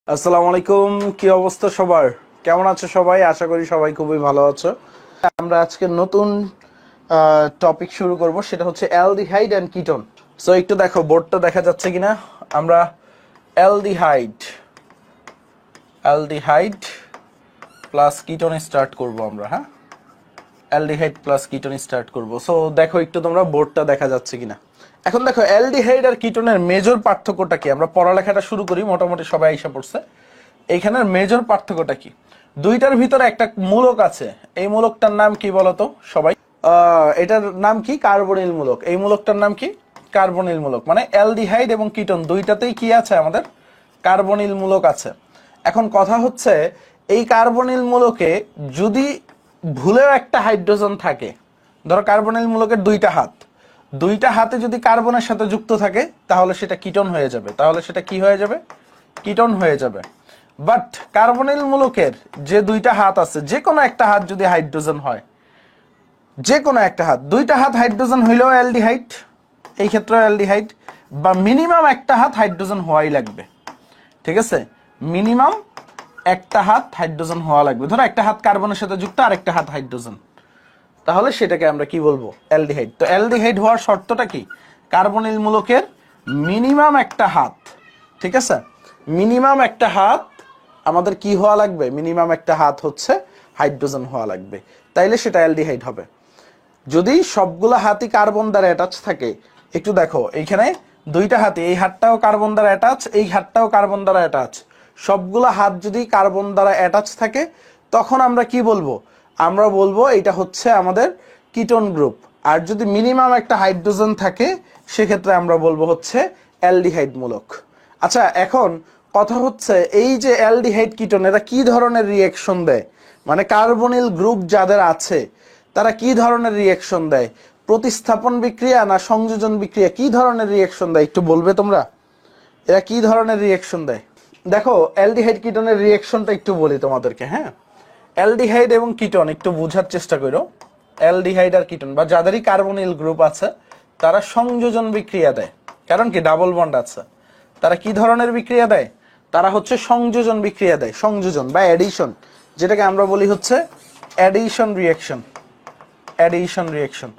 আসসালামু আলাইকুম। কি অবস্থা সবার? কেমন আছো সবাই? আশা করি সবাই খুবই ভালো আছো। আমরা আজকে নতুন টপিক শুরু করব, সেটা হচ্ছে অ্যালডিহাইড এন্ড কিটোন। সো একটু দেখো বোর্ডটা দেখা যাচ্ছে কিনা। আমরা aldehyde aldehyde plus ketone start করব আমরা। হ্যাঁ, অ্যালডিহাইড প্লাস কিটোন স্টার্ট করব। সো দেখো একটু তোমরা বোর্ডটা দেখা যাচ্ছে কিনা। এখন দেখো অ্যালডিহাইড আর কিটোনের মেজর পার্থক্যটা কি। আমরা পড়ালেখাটা শুরু করি, মোটামুটি সবাই এসে পড়ছে। এইখানের মেজর পার্থক্যটা কি? দুইটার ভিতরে একটা মূলক আছে। এই মূলকটার নাম কি বলতো সবাই? এটার নাম কি? কার্বনিল মূলক। এই মূলকটার নাম কি? কার্বনিল মূলক। মানে অ্যালডিহাইড এবং কিটোন দুইটাতেই কি আছে? আমাদের কার্বনিল মূলক আছে। এখন কথা হচ্ছে, এই কার্বনিল মূলকে যদি ভুলেও একটা হাইড্রোজেন থাকে, ধরো কার্বনিল মূলকের দুইটা হাতে যদি কার্বনের সাথে যুক্ত থাকে, তাহলে সেটা কিটোন হয়ে যাবে। তাহলে সেটা কি হয়ে যাবে? কিটোন হয়ে যাবে। বাট কার্বনিল মূলকের যে দুইটা হাত আছে, যে কোনো একটা হাত যদি হাইড্রোজেন হয়, যে কোনো একটা হাত, দুইটা হাত হাইড্রোজেন হইলেও অ্যালডিহাইড, এই ক্ষেত্রে অ্যালডিহাইড, বা মিনিমাম একটা হাত হাইড্রোজেন হওয়াই লাগবে। ঠিক আছে, মিনিমাম একটা হাত হাইড্রোজেন হওয়া লাগবে। ধরো একটা হাত কার্বনের সাথে যুক্ত আর একটা হাত হাইড্রোজেন, তাহলে সেটাকে আমরা কি বলবো? অ্যালডিহাইড। তো অ্যালডিহাইড হওয়ার শর্তটা কি? কার্বনিল মূলকের মিনিমাম একটা হাত, ঠিক আছে, মিনিমাম একটা হাত আমাদের কি হওয়া লাগবে? মিনিমাম একটা হাত হচ্ছে হাইড্রোজেন হওয়া লাগবে, তাইলে সেটা অ্যালডিহাইড হবে। যদি সবগুলো হাতই কার্বন দ্বারা অ্যাটাচ থাকে, একটু দেখো এইখানে দুইটা হাতই, এই হাতটাও কার্বন দ্বারা অ্যাটাচ, এই হাতটাও কার্বন দ্বারা অ্যাটাচ, সবগুলো হাত যদি কার্বন দ্বারা অ্যাটাচ থাকে, তখন আমরা কি বলবো? আমরা বলবো এটা হচ্ছে আমাদের কিটোন গ্রুপ। আর যদি মিনিমাম একটা হাইড্রোজেন থাকে, সেক্ষেত্রে আমরা বলবো হচ্ছে অ্যালডিহাইড মূলক। আচ্ছা, এখন কথা হচ্ছে, এই যে অ্যালডিহাইড কিটোন, এরা কি ধরনের রিয়েকশন দেয়? মানে কার্বনিল গ্রুপ যাদের আছে, তারা কি ধরনের রিয়েকশন দেয়? প্রতিস্থাপন বিক্রিয়া না সংযোজন বিক্রিয়া? কি ধরনের রিয়েকশন দেয় একটু বলবে তোমরা? এরা কি ধরনের রিয়েকশন দেয়? দেখো অ্যালডিহাইড কিটোনের রিয়েকশনটা একটু বলি তোমাদেরকে। হ্যাঁ, অ্যালডিহাইড এবং কিটোন একটু বোঝার চেষ্টা করো। অ্যালডিহাইড আর কিটোন বা যাদেরই কার্বনিল গ্রুপ আছে, তারা সংযোজন বিক্রিয়া দেয়। কারণ কি? ডাবল বন্ড আছে। তারা কি ধরনের বিক্রিয়া দেয়? তারা হচ্ছে সংযোজন বিক্রিয়া দেয়, সংযোজন বা অ্যাডিশন, যেটাকে আমরা বলি হচ্ছে অ্যাডিশন রিয়েকশন। Addition reaction.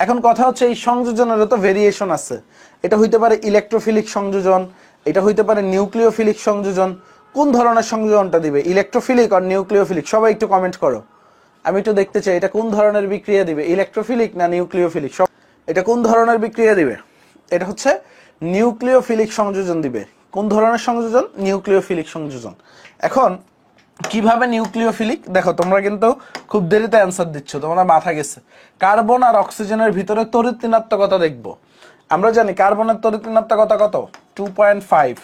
এখন কথা হচ্ছে, এই সংযোজনেরও তো ভেরিয়েশন আছে। এটা হইতে পারে ইলেকট্রোফিলিক সংযোজন, এটা হইতে পারে নিউক্লিওফিলিক সংযোজন। কোন ধরনের সংযোজনটা দিবে? ইলেকট্রোফিলিক আর নিউক্লিওফিলিক? সবাই একটু কমেন্ট করো, আমি একটু দেখতে চাই এটা কোন ধরনের বিক্রিয়া দিবে, ইলেকট্রোফিলিক না নিউক্লিওফিলিক? সব এটা কোন ধরনের বিক্রিয়া দিবে? এটা হচ্ছে নিউক্লিওফিলিক সংযোজন দিবে। কোন ধরনের সংযোজন? নিউক্লিওফিলিক সংযোজন। এখন কিভাবে নিউক্লিওফিলিক? দেখো তোমরা কিন্তু খুব দেরিতে অ্যান্সার দিচ্ছ, তোমরা মাথা গেছে। কার্বন আর অক্সিজেনের ভিতরে তড়িৎ ঋণাত্মকতা দেখবো। আমরা জানি কার্বনের তড়িৎ ঋণাত্মকতা কত? 2.5।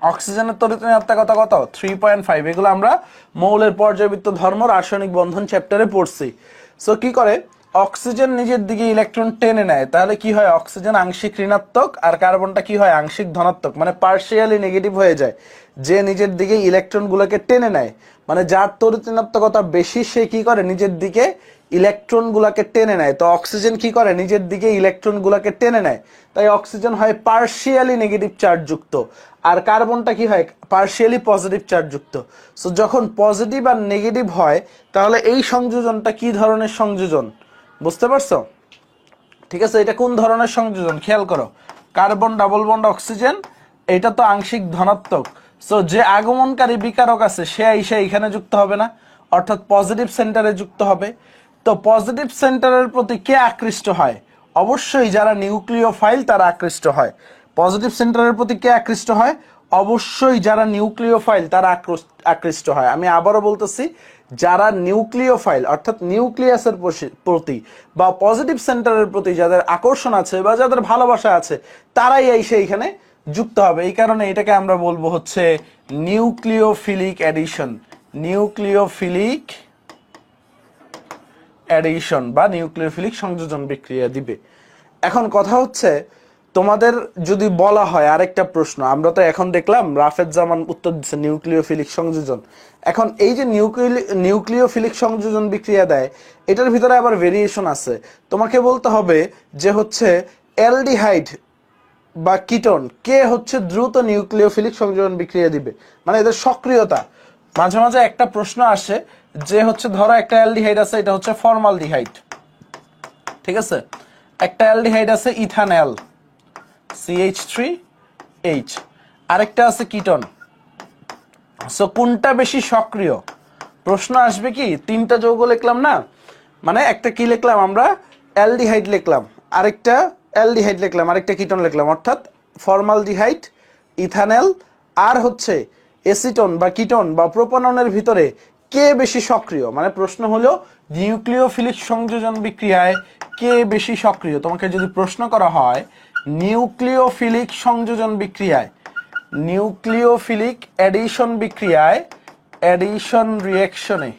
অক্সিজেনের তড়িৎ ঋণাত্মকতা কত? 3.5। এগুলো আমরা মৌলের পর্যায়বৃত্ত ধর্ম রাসায়নিক বন্ধন চ্যাপ্টারে পড়ছি। সো কি করে? অক্সিজেন নিজের দিকে ইলেকট্রন টেনে নেয়, তাহলে কি হয়? অক্সিজেন আংশিক ঋণাত্মক আর কার্বনটা কি হয়? আংশিক ধনাত্মক, মানে পার্শিয়ালি নেগেটিভ হয়ে যায়। যে নিজের দিকে ইলেকট্রন গুলোকে টেনে নেয়, মানে যার তড়িৎ ঋণাত্মকতা বেশি, সে কি করে? নিজের দিকে ইলেকট্রন গুলাকে টেনে নেয়। তো অক্সিজেন কি করে? নিজের দিকে ইলেকট্রন গুলাকে টেনে নেয়। তাই অক্সিজেন হয় পার্শিয়ালি নেগেটিভ চার্জ যুক্ত, আর কার্বনটা কি হয়? পার্শিয়ালি পজিটিভ চার্জ যুক্ত। সো যখন পজিটিভ আর নেগেটিভ হয়, তাহলে এই সংযোজনটা কি ধরনের সংযোজন? বুঝতে পারছো? ঠিক আছে, এটা কোন ধরনের সংযোজন? খেয়াল করো, কার্বন ডাবল বন্ড অক্সিজেন, এটা তো আংশিক ধনাত্মক। সো যে আগমনকারী বিকারক আছে, সে এসে এখানে যুক্ত হবে না, অর্থাৎ পজিটিভ সেন্টারে যুক্ত হবে। তো পজিটিভ সেন্টারের প্রতি কে আকৃষ্ট হয়? অবশ্যই যারা নিউক্লিওফাইল তারা আকৃষ্ট হয়। পজিটিভ সেন্টারের প্রতি কে আকৃষ্ট হয়? অবশ্যই যারা নিউক্লিওফাইল তারা আকৃষ্ট হয়। আমি আবারও বলতেছি, যারা নিউক্লিওফাইল অর্থাৎ নিউক্লিয়াসের প্রতি বা পজিটিভ সেন্টারের প্রতি যাদের আকর্ষণ আছে বা যাদের ভালোবাসা আছে, তারাই এসে এখানে যুক্ত হবে। এই কারণে এটাকে আমরা বলবো হচ্ছে নিউক্লিওফিলিক অ্যাডিশন। নিউক্লিওফিলিক অ্যাডিশন বা নিউক্লিওফিলিক সংযোজন বিক্রিয়া দিবে। এখন কথা হচ্ছে, তোমাদের যদি বলা হয় আরেকটা প্রশ্ন, আমরা তো এখন দেখলাম রাফেদ জামান উত্তর দিচ্ছে নিউক্লিওফিলিক সংযোজন। এখন এই যে নিউক্লিওফিলিক সংযোজন বিক্রিয়া দেয়, এটার ভিতরে আবার ভেরিয়েশন আছে। তোমাকে বলতে হবে যে হচ্ছে অ্যালডিহাইড বা কিটোন কে হচ্ছে দ্রুত নিউক্লিওফিলিক সংযোজন বিক্রিয়া দিবে, মানে এদের সক্রিয়তা। মাঝে মাঝে একটা প্রশ্ন আসে যে হচ্ছে ধরো একটা অ্যালডিহাইড আছে, এটা হচ্ছে ফর্মালডিহাইড, ঠিক আছে, একটা অ্যালডিহাইড আছে ইথানল CH3H, আরেকটা আছে কিটোন। সো কোনটা বেশি সক্রিয়? প্রশ্ন আসবে কি তিনটা যৌগ লিখলাম না, মানে একটা কি লিখলাম আমরা অ্যালডিহাইড লিখলাম, আরেকটা অ্যালডিহাইড লিখলাম, আরেকটা কিটোন লিখলাম, অর্থাৎ ফর্মালডিহাইড, ইথানল আর হচ্ছে এসিটোন বা কিটোন বা প্রোপাননের ভিতরে কে বেশি সক্রিয়। মানে প্রশ্ন হলো নিউক্লিওফিলিক সংযোজন বিক্রিয়ায় কে বেশি সক্রিয়। তোমাকে যদি প্রশ্ন করা হয় নিউক্লিওফিলিক সংযোজন বিক্রিয়ায়, নিউক্লিওফিলিক অ্যাডিশন বিক্রিয়ায়, অ্যাডিশন রিঅ্যাকশনে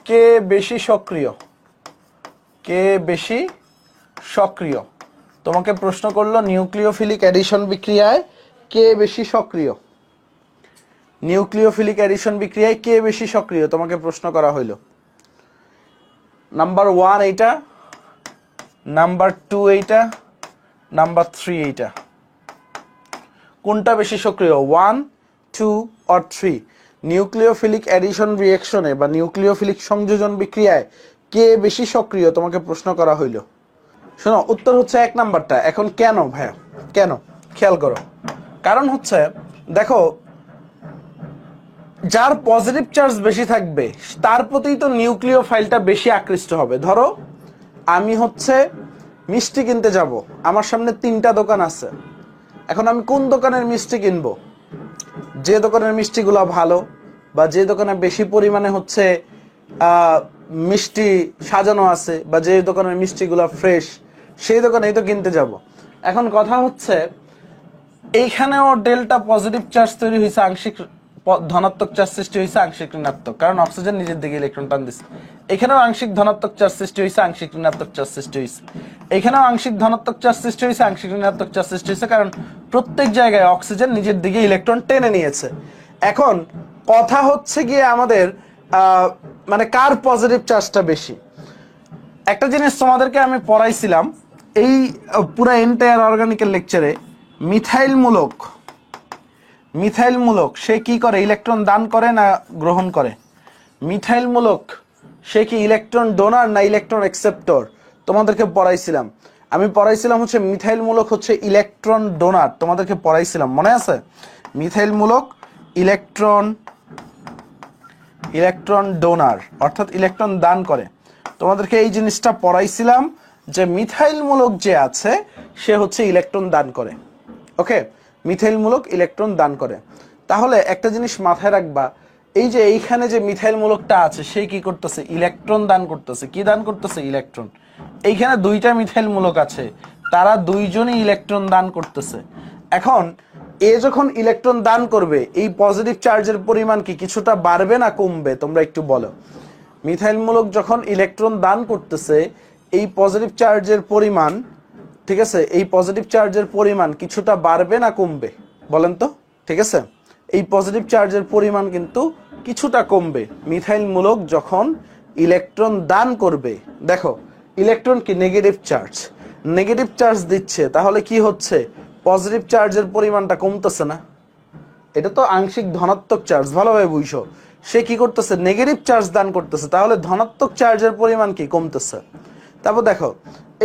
কে বেশি সক্রিয়, কে বেশি সক্রিয়। তোমাকে প্রশ্ন করলো নিউক্লিওফিলিক অ্যাডিশন বিক্রিয়ায় কে বেশি সক্রিয়, নিউক্লিওফিলিক অ্যাডিশন বিক্রিয়ায় কে বেশি সক্রিয় তোমাকে প্রশ্ন করা হইল। নাম্বার 1 এইটা, নাম্বার 2 এইটা, নাম্বার 3 এইটা। কোনটা বেশি সক্রিয় 1, 2 or 3? নিউক্লিওফিলিক অ্যাডিশন রিঅ্যাকশনে বা নিউক্লিওফিলিক সংযোজন বিক্রিয়ায় কে বেশি সক্রিয় তোমাকে প্রশ্ন করা হইল। শোনো উত্তর হচ্ছে 1 নাম্বারটা। এখন কেন ভাইয়া, কেন খেয়াল করো, কারণ হচ্ছে দেখো যার পজিটিভ চার্জ বেশি থাকবে তার প্রতি তো নিউক্লিওফাইলটা বেশি আকৃষ্ট হবে। ধরো আমি হচ্ছে মিষ্টি কিনতে যাব, আমার সামনে 3টা দোকান আছে, এখন আমি কোন দোকানের মিষ্টি কিনবো? যে দোকানের মিষ্টিগুলো ভালো বা যে দোকানে বেশি পরিমাণে হচ্ছে মিষ্টি সাজানো আছে বা যে দোকানের মিষ্টিগুলো ফ্রেশ, সেই দোকানেই তো কিনতে যাব। এখন কথা হচ্ছে এইখানেও ডেল্টা পজিটিভ চার্জ তৈরি হয়েছে, আংশিক ধনাত্মক চার্জ সৃষ্টি হয়েছে, আংশিক ঋণাত্মক, কারণ অক্সিজেন নিজের দিকে ইলেকট্রন টান দিচ্ছে। এখানেও আংশিক ধনাত্মক চার্জ সৃষ্টি হয়েছে, আংশিক ঋণাত্মক চার্জ সৃষ্টি হয়েছে। এখানেও আংশিক ধনাত্মক চার্জ সৃষ্টি হয়েছে, আংশিক ঋণাত্মক চার্জ সৃষ্টি হয়েছে, কারণ প্রত্যেক জায়গায় অক্সিজেন নিজের দিকে ইলেকট্রন টেনে নিয়েছে। এখন কথা হচ্ছে গিয়ে আমাদের মানে কার পজিটিভ চার্জটা বেশি। একটা জিনিস তোমাদেরকে আমি পড়াইছিলাম এই পুরো এন্টায়ার অর্গানিকের লেকচারে, মিথাইল মূলক সে কি করে, ইলেকট্রন দান করে না গ্রহণ করে? মিথাইল মূলক সে কি ইলেকট্রন ডোনার না ইলেকট্রন অ্যাকসেপ্টর? তোমাদেরকে পড়াইছিলাম, আমি পড়াইছিলাম হচ্ছে মিথাইল মূলক হচ্ছে ইলেকট্রন ডোনার, তোমাদেরকে পড়াইছিলাম মনে আছে? মিথাইল মূলক ইলেকট্রন ডোনার অর্থাৎ ইলেকট্রন দান করে। তোমাদেরকে এই জিনিসটা পড়াইছিলাম যে মিথাইল মূলক যে আছে সে হচ্ছে ইলেকট্রন দান করে। ওকে, মিথাইল মূলক ইলেকট্রন দান করে। তাহলে একটা জিনিস মাথায় রাখবা, এই যে এইখানে যে মিথাইল মূলকটা আছে সে কি করতেছে? ইলেকট্রন দান করতেছে। কি দান করতেছে? ইলেকট্রন। এইখানে 2টা মিথাইল মূলক আছে, তারা 2জনই ইলেকট্রন দান করতেছে। এখন এ যখন ইলেকট্রন দান করবে এই পজিটিভ চার্জের পরিমাণ কি কিছুটা বাড়বে না কমবে? তোমরা একটু বলো। মিথাইল মূলক যখন ইলেকট্রন দান করতেছে এই পজিটিভ চার্জের পরিমাণ, ঠিক আছে, এই পজিটিভ চার্জের পরিমাণ কিছুটা বাড়বে না কমবে বলেন তো? ঠিক আছে, এই পজিটিভ চার্জের পরিমাণ কিন্তু কিছুটা কমবে মিথাইল মূলক যখন ইলেকট্রন দান করবে। দেখো ইলেকট্রন কি নেগেটিভ চার্জ দিচ্ছে, তাহলে কি হচ্ছে? পজিটিভ চার্জের পরিমাণটা কমতেছে না? এটা তো আংশিক ধনাত্মক চার্জ, ভালোভাবে বুঝো। সে কি করতেছে? নেগেটিভ চার্জ দান করতেছে, তাহলে ধনাত্মক চার্জের পরিমাণ কি কমতেছে। তারপর দেখো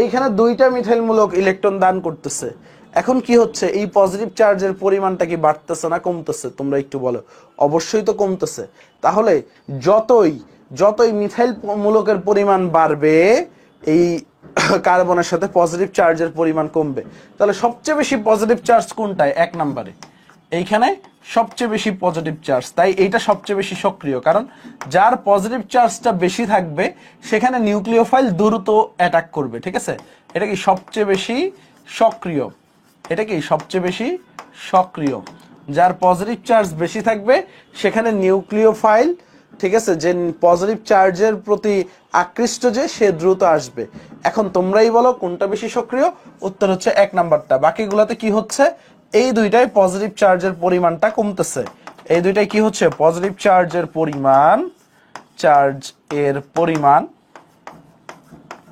এইখানে 2টা মিথাইল মূলক ইলেকট্রন দান করতেছে, এখন কি হচ্ছে? এই পজিটিভ চার্জের পরিমাণটা কি বাড়তেছে না কমতেছে? তোমরা একটু বলো। অবশ্যই তো কমতেছে। তাহলে যতই মিথাইল মূলকের পরিমাণ বাড়বে এই কার্বনের সাথে পজিটিভ চার্জের পরিমাণ কমবে। তাহলে সবচেয়ে বেশি পজিটিভ চার্জ কোনটায়? 1 নম্বরে, এইখানে সবচেয়ে বেশি পজিটিভ চার্জ, তাই এইটা সবচেয়ে বেশি সক্রিয়। কারণ যার পজিটিভ চার্জটা বেশি থাকবে সেখানে নিউক্লিওফাইল দ্রুত অ্যাটাক করবে। ঠিক আছে, এটা কি সবচেয়ে বেশি সক্রিয়? এটা কি সবচেয়ে বেশি সক্রিয়? যার পজিটিভ চার্জ বেশি থাকবে সেখানে নিউক্লিওফাইল, ঠিক আছে, যে পজিটিভ চার্জের প্রতি আকৃষ্ট যে সে দ্রুত আসবে। এখন তোমরাই বলো কোনটা বেশি সক্রিয়? উত্তর হচ্ছে 1 নাম্বারটা। বাকিগুলোতে কি হচ্ছে? এই 2টাই পজিটিভ চার্জের পরিমাণটা কমতেছে। এই 2টাই কি হচ্ছে? পজিটিভ চার্জের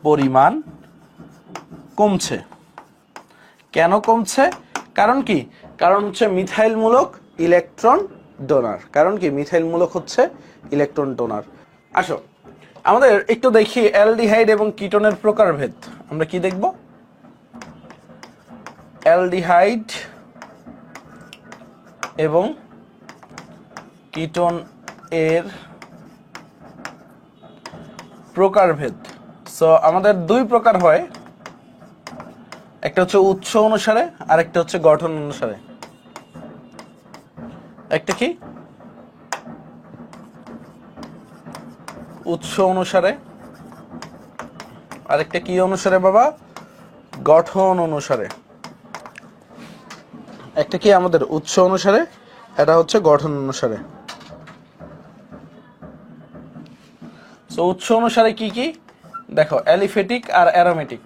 পরিমাণ কমছে। কেন কমছে? কারণ কি? কারণ হচ্ছে মিথাইল মূলক ইলেকট্রন ডোনার। কারণ কি? মিথাইল মূলক হচ্ছে ইলেকট্রন ডোনার। আসো আমাদের একটু দেখি অ্যালডিহাইড এবং কিটোনের প্রকারভেদ। আমরা কি দেখব? অ্যালডিহাইড এবং কিটোন এর প্রকারভেদ। সো আমাদের দুই প্রকার হয়, একটা হচ্ছে উৎস অনুসারে আর একটা হচ্ছে গঠন অনুসারে। একটা কি? উৎস অনুসারে, আর একটা কি অনুসারে বাবা? গঠন অনুসারে। একটা কি আমাদের উৎস অনুসারে, এটা হচ্ছে গঠন অনুসারে। সো উৎস অনুসারে কি কি দেখো, অ্যালিফেটিক আর অ্যারোমেটিক।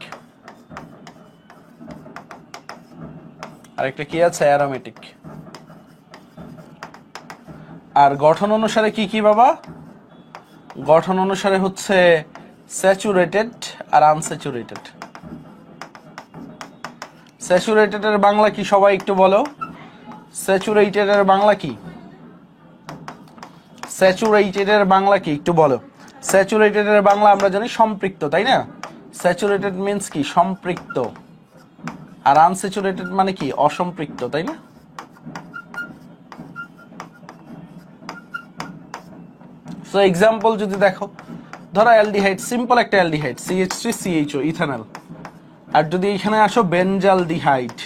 আরেকটা কি আছে? অ্যারোমেটিক। আর গঠন অনুসারে কি কি বাবা? গঠন অনুসারে হচ্ছে স্যাচুরেটেড আর আনস্যাচুরেটেড। স্যাচুরেটেড এর বাংলা কি সবাই একটু বলো? স্যাচুরেটেড এর বাংলা কি? স্যাচুরেটেড এর বাংলা কি একটু বলো? স্যাচুরেটেড এর বাংলা আমরা জানি সম্পৃক্ত, তাই না? স্যাচুরেটেড মিন্স কি? সম্পৃক্ত। আর আনস্যাচুরেটেড মানে কি? অসম্পৃক্ত, তাই না? সো এক্সাম্পল যদি দেখো, ধরো অ্যালডিহাইড, সিম্পল একটা অ্যালডিহাইড CH3CHO ইথানল। আর যদি এখানে আসো বেনজালডিহাইড,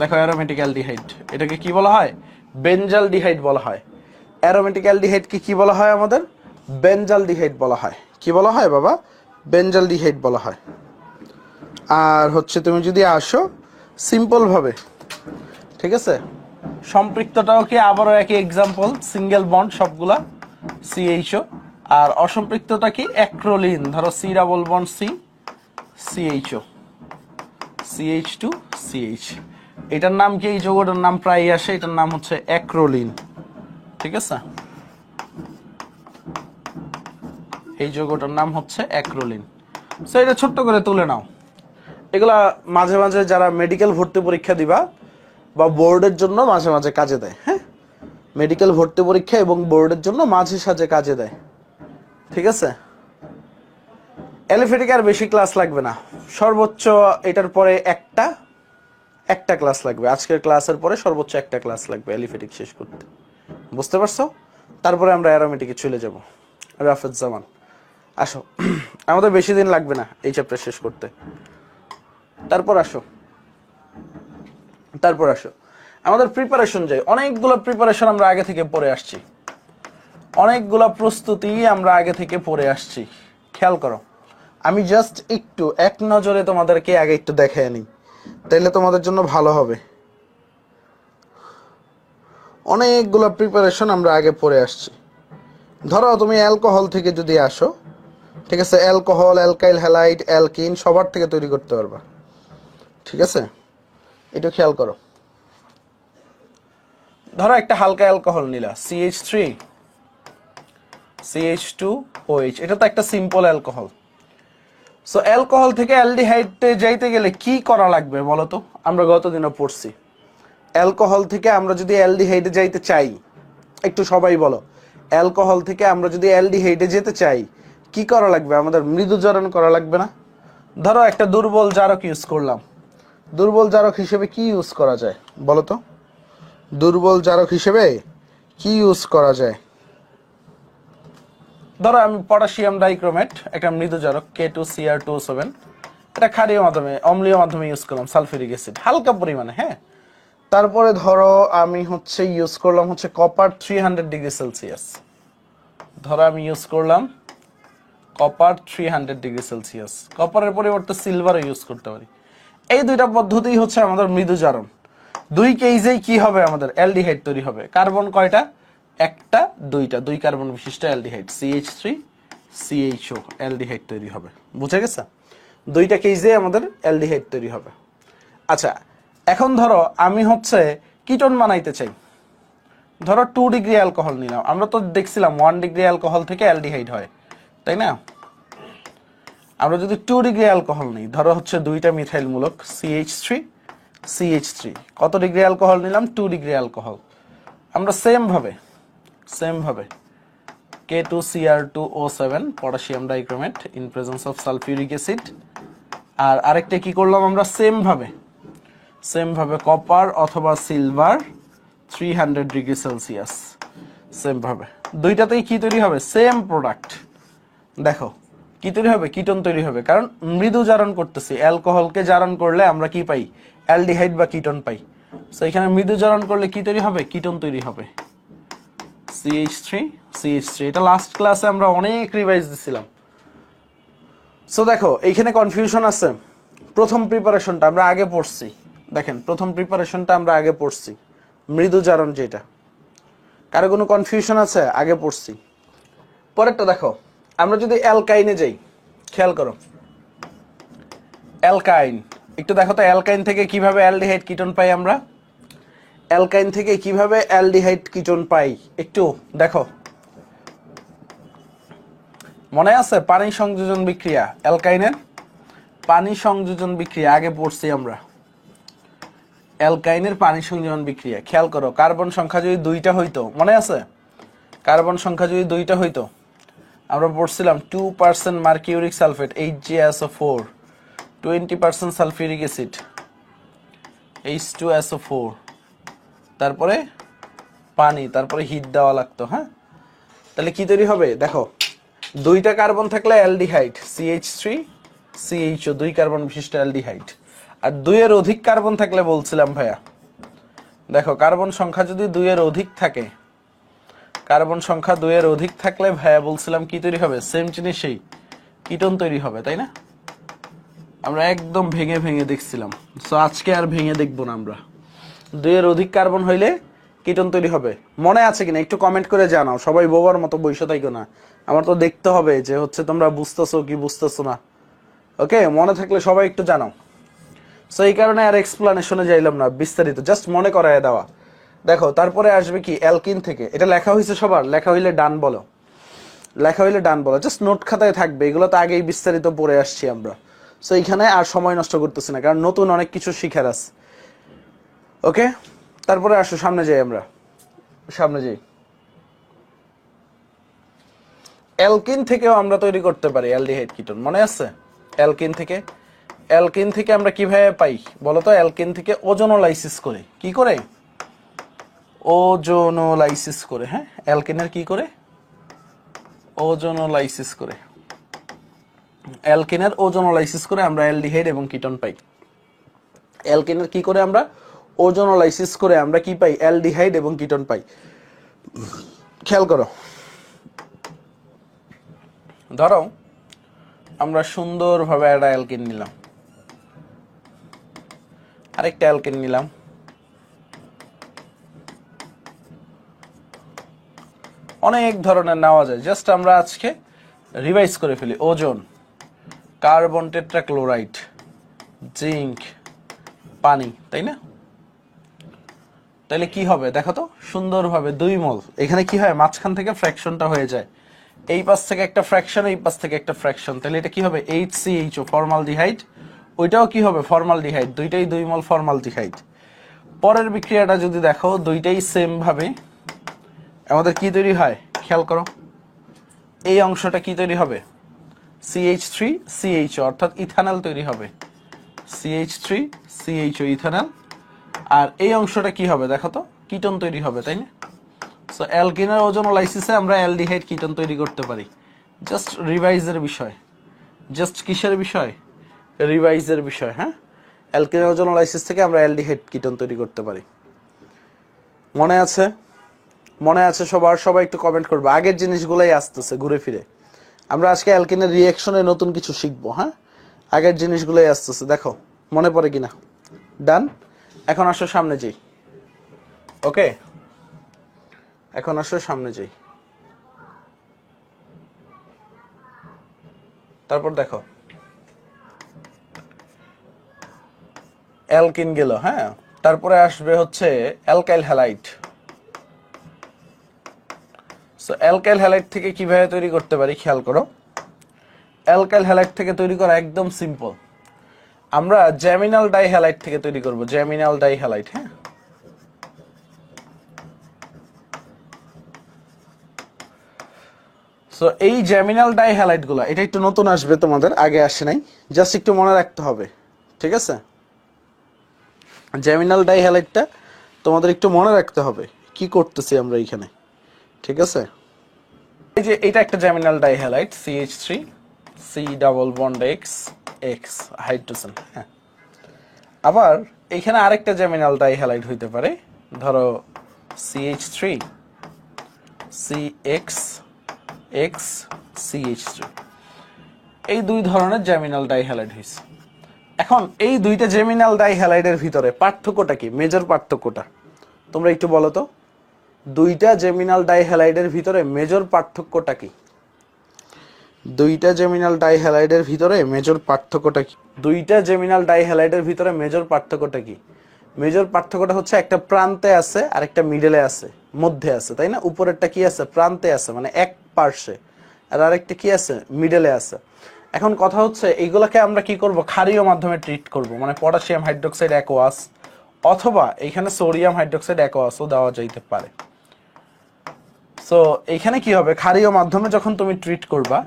দেখো অ্যারোমেটিক অ্যালডিহাইড, এটাকে কি বলা হয়? বেনজালডিহাইড বলা হয়। অ্যারোমেটিক অ্যালডিহাইডকে কি বলা হয় আমাদের? বেনজালডিহাইড বলা হয়। কি বলা হয় বাবা? বেনজালডিহাইড বলা হয়। আর হচ্ছে তুমি যদি আসো সিম্পল ভাবে, ঠিক আছে, সম্পৃক্তটাও কি আবারও একই এক্সাম্পল, সিঙ্গেল বন্ড সবগুলা CHO। আর অসম্পৃক্তটা কি? অ্যাক্রোলিন, ধরো C double bond C CHO CH2CH। এটার নাম কি? এই যৌগটার নাম প্রায় আসে, এটার নাম হচ্ছে অ্যাক্রোলিন। ঠিক আছে, এই যৌগটার নাম হচ্ছে অ্যাক্রোলিন। সো এটা ছোট্ট করে তুলে নাও। এগুলা মাঝে মাঝে যারা মেডিকেল ভর্তি পরীক্ষা দিবা বা বোর্ডের জন্য মাঝে মাঝে কাজে দেয়। হ্যাঁ, মেডিকেল ভর্তি পরীক্ষা এবং বোর্ডের জন্য মাঝে সাঝে কাজে দেয়। ঠিক আছে, অ্যালিফেটিক আর বেশি ক্লাস লাগবে না, সর্বোচ্চ এটার পরে একটা ক্লাস লাগবে। আজকের ক্লাসের পরে সর্বোচ্চ একটা ক্লাস লাগবে অ্যালিফেটিক শেষ করতে। বুঝতে পারছো? তারপরে আমরা অ্যারোমেটিকে চলে যাব। রাফেজ জামান, আসো, আমাদের বেশি দিন লাগবে না এই চ্যাপ্টার শেষ করতে। তারপর আসো আমাদের প্রিপারেশন যাই। অনেকগুলো প্রিপারেশন আমরা আগে থেকে পড়ে আসছি, অনেকগুলা প্রস্তুতি আমরা আগে থেকে পড়ে আসছি। খেয়াল করো, আমি জাস্ট একটু এক নজরে তোমাদেরকে আগে একটু দেখায় নিই, তাইলে তোমাদের জন্য ভালো হবে। অনেকগুলো প্রিপারেশন আমরা আগে পড়ে আসছি। ধরো তুমি অ্যালকোহল থেকে যদি আসো, ঠিক আছে, অ্যালকোহল, অ্যালকাইল হ্যালাইড, অ্যালকিন সবার থেকে তৈরি করতে পারবা। ঠিক আছে, এটা খেয়াল করো। ধরো একটা হালকা অ্যালকোহল নিলা, CH3 CH2OH, এটা তো একটা সিম্পল অ্যালকোহল। সো অ্যালকোহল থেকে অ্যালডিহাইডে যাইতে গেলে কি করা লাগবে বলো তো? আমরা গতদিনও পড়ছি, অ্যালকোহল থেকে আমরা যদি অ্যালডিহাইডে যাইতে চাই, একটু সবাই বলো, অ্যালকোহল থেকে আমরা যদি অ্যালডিহাইডে যেতে চাই কি করা লাগবে? আমাদের মৃদু জারণ করা লাগবে না? ধরো একটা দুর্বল জারক ইউজ করলাম। দুর্বল জারক হিসেবে কি ইউজ করা যায় বলো তো? দুর্বল জারক হিসেবে কি ইউজ করা যায়? ধরো আমি পটাশিয়াম ডাইক্রোমেট, একটা মৃদু জারক K2Cr2O7, এটা ক্ষারীয় মাধ্যমে, অম্লীয় মাধ্যমে ইউজ করলাম, সালফিউরিক অ্যাসিড হালকা পরিমাণে। হ্যাঁ, তারপরে ধরো আমি হচ্ছে ইউজ করলাম হচ্ছে কপার 300 ডিগ্রি সেলসিয়াস। ধরো আমি ইউজ করলাম কপার 300 ডিগ্রি সেলসিয়াস, কপারের পরিবর্তে সিলভারও ইউজ করতে পারি। এই দুইটা পদ্ধতি হচ্ছে আমাদের মৃদু জারণ। দুই কেজেই কি হবে? আমাদের অ্যালডিহাইড তৈরি হবে। কার্বন কয়টা? একটা, দুইটা, দুই কার্বন বিশিষ্ট অ্যালডিহাইড CH3CHO অ্যালডিহাইড তৈরি হবে। বুঝে গেছে? দুইটা কেজে আমাদের অ্যালডিহাইড তৈরি হবে। আচ্ছা, এখন ধরো আমি হচ্ছে কিটোন বানাইতে চাই। ধরো 2 ডিগ্রি অ্যালকোহল নিলাম। আমরা তো দেখছিলাম 1 ডিগ্রি অ্যালকোহল থেকে অ্যালডিহাইড হয়, তাই না? আমরা যদি 2 ডিগ্রি অ্যালকোহল নিই, ধরো হচ্ছে দুইটা মিথাইল মূলক CH3 CH3, কত ডিগ্রি অ্যালকোহল নিলাম? 2 ডিগ্রি অ্যালকোহল। আমরা সেম ভাবে K2Cr2O7 potassium dichromate in presence of sulphuric acid. আর আরেকটা কি করলাম আমরা? সেম ভাবে কপার অথবা সিলভার 300 ডিগ্রি সেলসিয়াস। সেম ভাবে দুইটাতেই কি তৈরি হবে? Same product. দেখো কি তৈরি হবে? কিটোন তৈরি হবে, কারণ মৃদু জারণ করতেছি। অ্যালকোহলকে জারণ করলে আমরা কি পাই? অ্যালডিহাইড বা কিটোন পাই। সো এখানে মৃদু জারণ করলে কি তৈরি হবে? কিটোন তৈরি হবে, CH3। এটা লাস্ট ক্লাসে আমরা অনেক রিভাইজ দিছিলাম। সো দেখো এইখানে কনফিউশন আছে। প্রথম প্রিপারেশনটা আমরা আগে পড়ছি, দেখেন প্রথম প্রিপারেশনটা আমরা আগে পড়ছি, মৃদু জারণ যেটা। কারো কোনো কনফিউশন আছে? আগে পড়ছি। পরেরটা দেখো, আমরা যদি অ্যালকাইনে যাই, খেয়াল করো অ্যালকাইন, একটু দেখো তো অ্যালকাইন থেকে কিভাবে অ্যালডিহাইড কিটোন পাই আমরা? অ্যালকাইন থেকে কিভাবে অ্যালডিহাইড কিটোন পাই একটু দেখো। মনে আছে পানি সংযোজন বিক্রিয়া? অ্যালকাইনের পানি সংযোজন বিক্রিয়া আগে পড়ছি আমরা। অ্যালকাইনের পানি সংযোজন বিক্রিয়া খেয়াল করো, কার্বন সংখ্যা যদি 2টা হইতো, মনে আছে? কার্বন সংখ্যা যদি 2টা হইতো, আমরা পড়ছিলাম 2% mercuric sulphate HgSO4, 20% sulphuric acid H2SO4, তারপরে পানি, তারপরে হিট দেওয়া লাগতো। হ্যাঁ, তাহলে কি তৈরি হবে? দেখো 2টা কার্বন থাকলে অ্যালডিহাইড CH3 CHO, 2 কার্বন বিশিষ্ট অ্যালডিহাইড। আর 2 এর অধিক কার্বন থাকলে বলছিলাম ভাইয়া, দেখো কার্বন সংখ্যা যদি 2 এর অধিক থাকে, কার্বন সংখ্যা 2 এর অধিক থাকলে ভাইয়া বলছিলাম কি তৈরি হবে? সেম জিনিসই কিটোন তৈরি হবে, তাই না? আমরা একদম ভেঙে ভেঙে দেখছিলাম। সো আজকে আর ভেঙে দেখবো না আমরা। 2 এর অধিক কার্বন হইলে কিটোন তৈরি হবে। মনে আছে কিনা একটু কমেন্ট করে জানাও। সবাই বোবার মতো বসে থাকো না, আমার তো দেখতে হবে যে হচ্ছে তোমরা বুঝতেছো কি বুঝতেছো না। ওকে, মনে থাকলে সবাই একটু জানাও। সো এই কারণে আর এক্সপ্লানেশনে যাইলাম না, বিস্তারিত জাস্ট মনে করায় দেওয়া। দেখো তারপরে আসবে কি? অ্যালকিন থেকে। এটা লেখা হয়েছে সবার? লেখা হইলে ডান বলো, লেখা হইলে ডান বলো। জাস্ট নোট খাতায় থাকবে, এগুলো তো আগেই বিস্তারিত পড়ে আসছি আমরা। সো এইখানে আর সময় নষ্ট করতেছি না, কারণ নতুন অনেক কিছু শিখার আছে। ওকে, তারপরে আসো সামনে যাই, আমরা সামনে যাই। অ্যালকিন থেকেও আমরা তৈরি করতে পারি অ্যালডিহাইড কিটোন, মনে আছে? অ্যালকিন থেকে আমরা কিভাবে পাই বলো তো? অ্যালকিন থেকে ওজোনোলাইসিস করে। কি করে? ওজোনোলাইসিস করে। হ্যাঁ, অ্যালকিনের কি করে? ওজোনোলাইসিস করে। অ্যালকিনের ওজোনোলাইসিস করে আমরা অ্যালডিহাইড এবং কিটোন পাই। অ্যালকিনের কি করে? আমরা ওজোনোলাইসিস করে আমরা কি পাই? অ্যালডিহাইড এবং কিটোন পাই। খেয়াল করো, ধরো আমরা সুন্দরভাবে একটা অ্যালকিন নিলাম, আরেকটা অ্যালকিন নিলাম, অনেক ধরনের নেওয়া যায়। জাস্ট আমরা আজকে রিভাইজ করে ফেলি। ওজোন, কার্বন টেট্রাক্লোরাইড, জিঙ্ক, পানি, তাই না? তাহলে কি হবে দেখো তো সুন্দরভাবে? 2 মোল। এখানে কি হয়? মাঝখান থেকে ফ্র্যাকশনটা হয়ে যায়, এই পাশ থেকে একটা ফ্র্যাকশন, এই পাশ থেকে একটা ফ্র্যাকশন। তাহলে এটা কি হবে? HCHO, formaldehyde. ওইটাও কি হবে? ফর্মালডিহাইড। দুইটাই 2 মোল ফর্মালডিহাইড। পরের বিক্রিয়াটা যদি দেখো, দুইটাই সেম ভাবে আমাদের কি তৈরি হয়? খেয়াল করো, এই অংশটা কি তৈরি হবে? CH3CHO, অর্থাৎ ইথানল তৈরি হবে। CH3CHO, ethanol. আর এই অংশটা কি হবে দেখো তো? কিটোন তৈরি হবে, তাই না? সো অ্যালকিনের ওজোনোলাইসিসে আমরা অ্যালডিহাইড কিটোন তৈরি করতে পারি। জাস্ট রিভাইজের বিষয়, জাস্ট কিসের বিষয়? রিভাইজের বিষয়। হ্যাঁ, অ্যালকিনের ওজোনোলাইসিস থেকে আমরা অ্যালডিহাইড কিটোন তৈরি করতে পারি। মনে আছে? মনে আছে সবার? সবাই একটু কমেন্ট করবে। আগের জিনিসগুলাই আসতেছে ঘুরে ফিরে। আমরা আজকে অ্যালকিনের রিঅ্যাকশনে নতুন কিছু শিখবো। হ্যাঁ, আগের জিনিসগুলাই আসতেছে। দেখো মনে পড়ে কিনা? ডান। এখন আসো সামনে যাই। ওকে, এখন আসো সামনে যাই। তারপর দেখো অ্যালকিন গেল। হ্যাঁ, তারপরে আসবে হচ্ছে alkyl halide. So alkyl halide থেকে কিভাবে তৈরি করতে পারি খেয়াল করো। অ্যালকাইল হ্যালাইড থেকে তৈরি করা একদম সিম্পল। আমরা জ্যামিনাল ডাই হ্যালাইড থেকে তৈরি করব, জ্যামিনাল ডাই হ্যালাইড। হ্যাঁ, সো এই জ্যামিনাল ডাই হ্যালাইড গুলা, এটা একটু নতুন আসবে তোমাদের, আগে আসে নাই, জাস্ট একটু মনে রাখতে হবে, ঠিক আছে? জ্যামিনাল ডাই হ্যালাইডটা তোমাদের একটু মনে রাখতে হবে কি করতেছি আমরা এইখানে, ঠিক আছে? এই যে এটা একটা geminal dihalide, CH3 C double bond X X hydrogen. হ্যাঁ, আবার এখানে আরেকটা জ্যামিনাল ডাই হ্যালাইড হইতে পারে, ধরো CH3 CX X CH3। এই দুই ধরনের জ্যামিনাল ডাই হ্যালাইড হয়েছে। এখন এই দুইটা জ্যামিনাল ডাই হ্যালাইডের ভিতরে পার্থক্যটা কি, মেজর পার্থক্যটা তোমরা একটু বলো তো। দুইটা জ্যামিনাল ডাই হ্যালাইডের ভিতরে মেজর পার্থক্যটা কি? দুইটা জ্যামিনাল ডাই হ্যালাইডের ভিতরে মেজর পার্থক্যটা কি? দুইটা জ্যামিনাল ডাই হ্যালাইডের ভিতরে মেজর পার্থক্যটা কি? মেজর পার্থক্যটা হচ্ছে একটা প্রান্তে আছে আর একটা মিডলে আছে, মধ্যে আছে, তাই না? উপরেরটা কি আছে? প্রান্তে আছে, মানে এক পার্শ্বে, আর আরেকটা কি আছে? মিডলে আছে। এখন কথা হচ্ছে এইগুলোকে আমরা কি করব? ক্ষারীয় মাধ্যমে ট্রিট করব, মানে পটাশিয়াম হাইড্রোক্সাইড অ্যাকোয়াস, অথবা এখানে সোডিয়াম হাইড্রোক্সাইড অ্যাকোয়াসও দেওয়া যাইতে পারে। সো এইখানে কি হবে? ক্ষারীয় মাধ্যমে যখন তুমি ট্রিট করবা,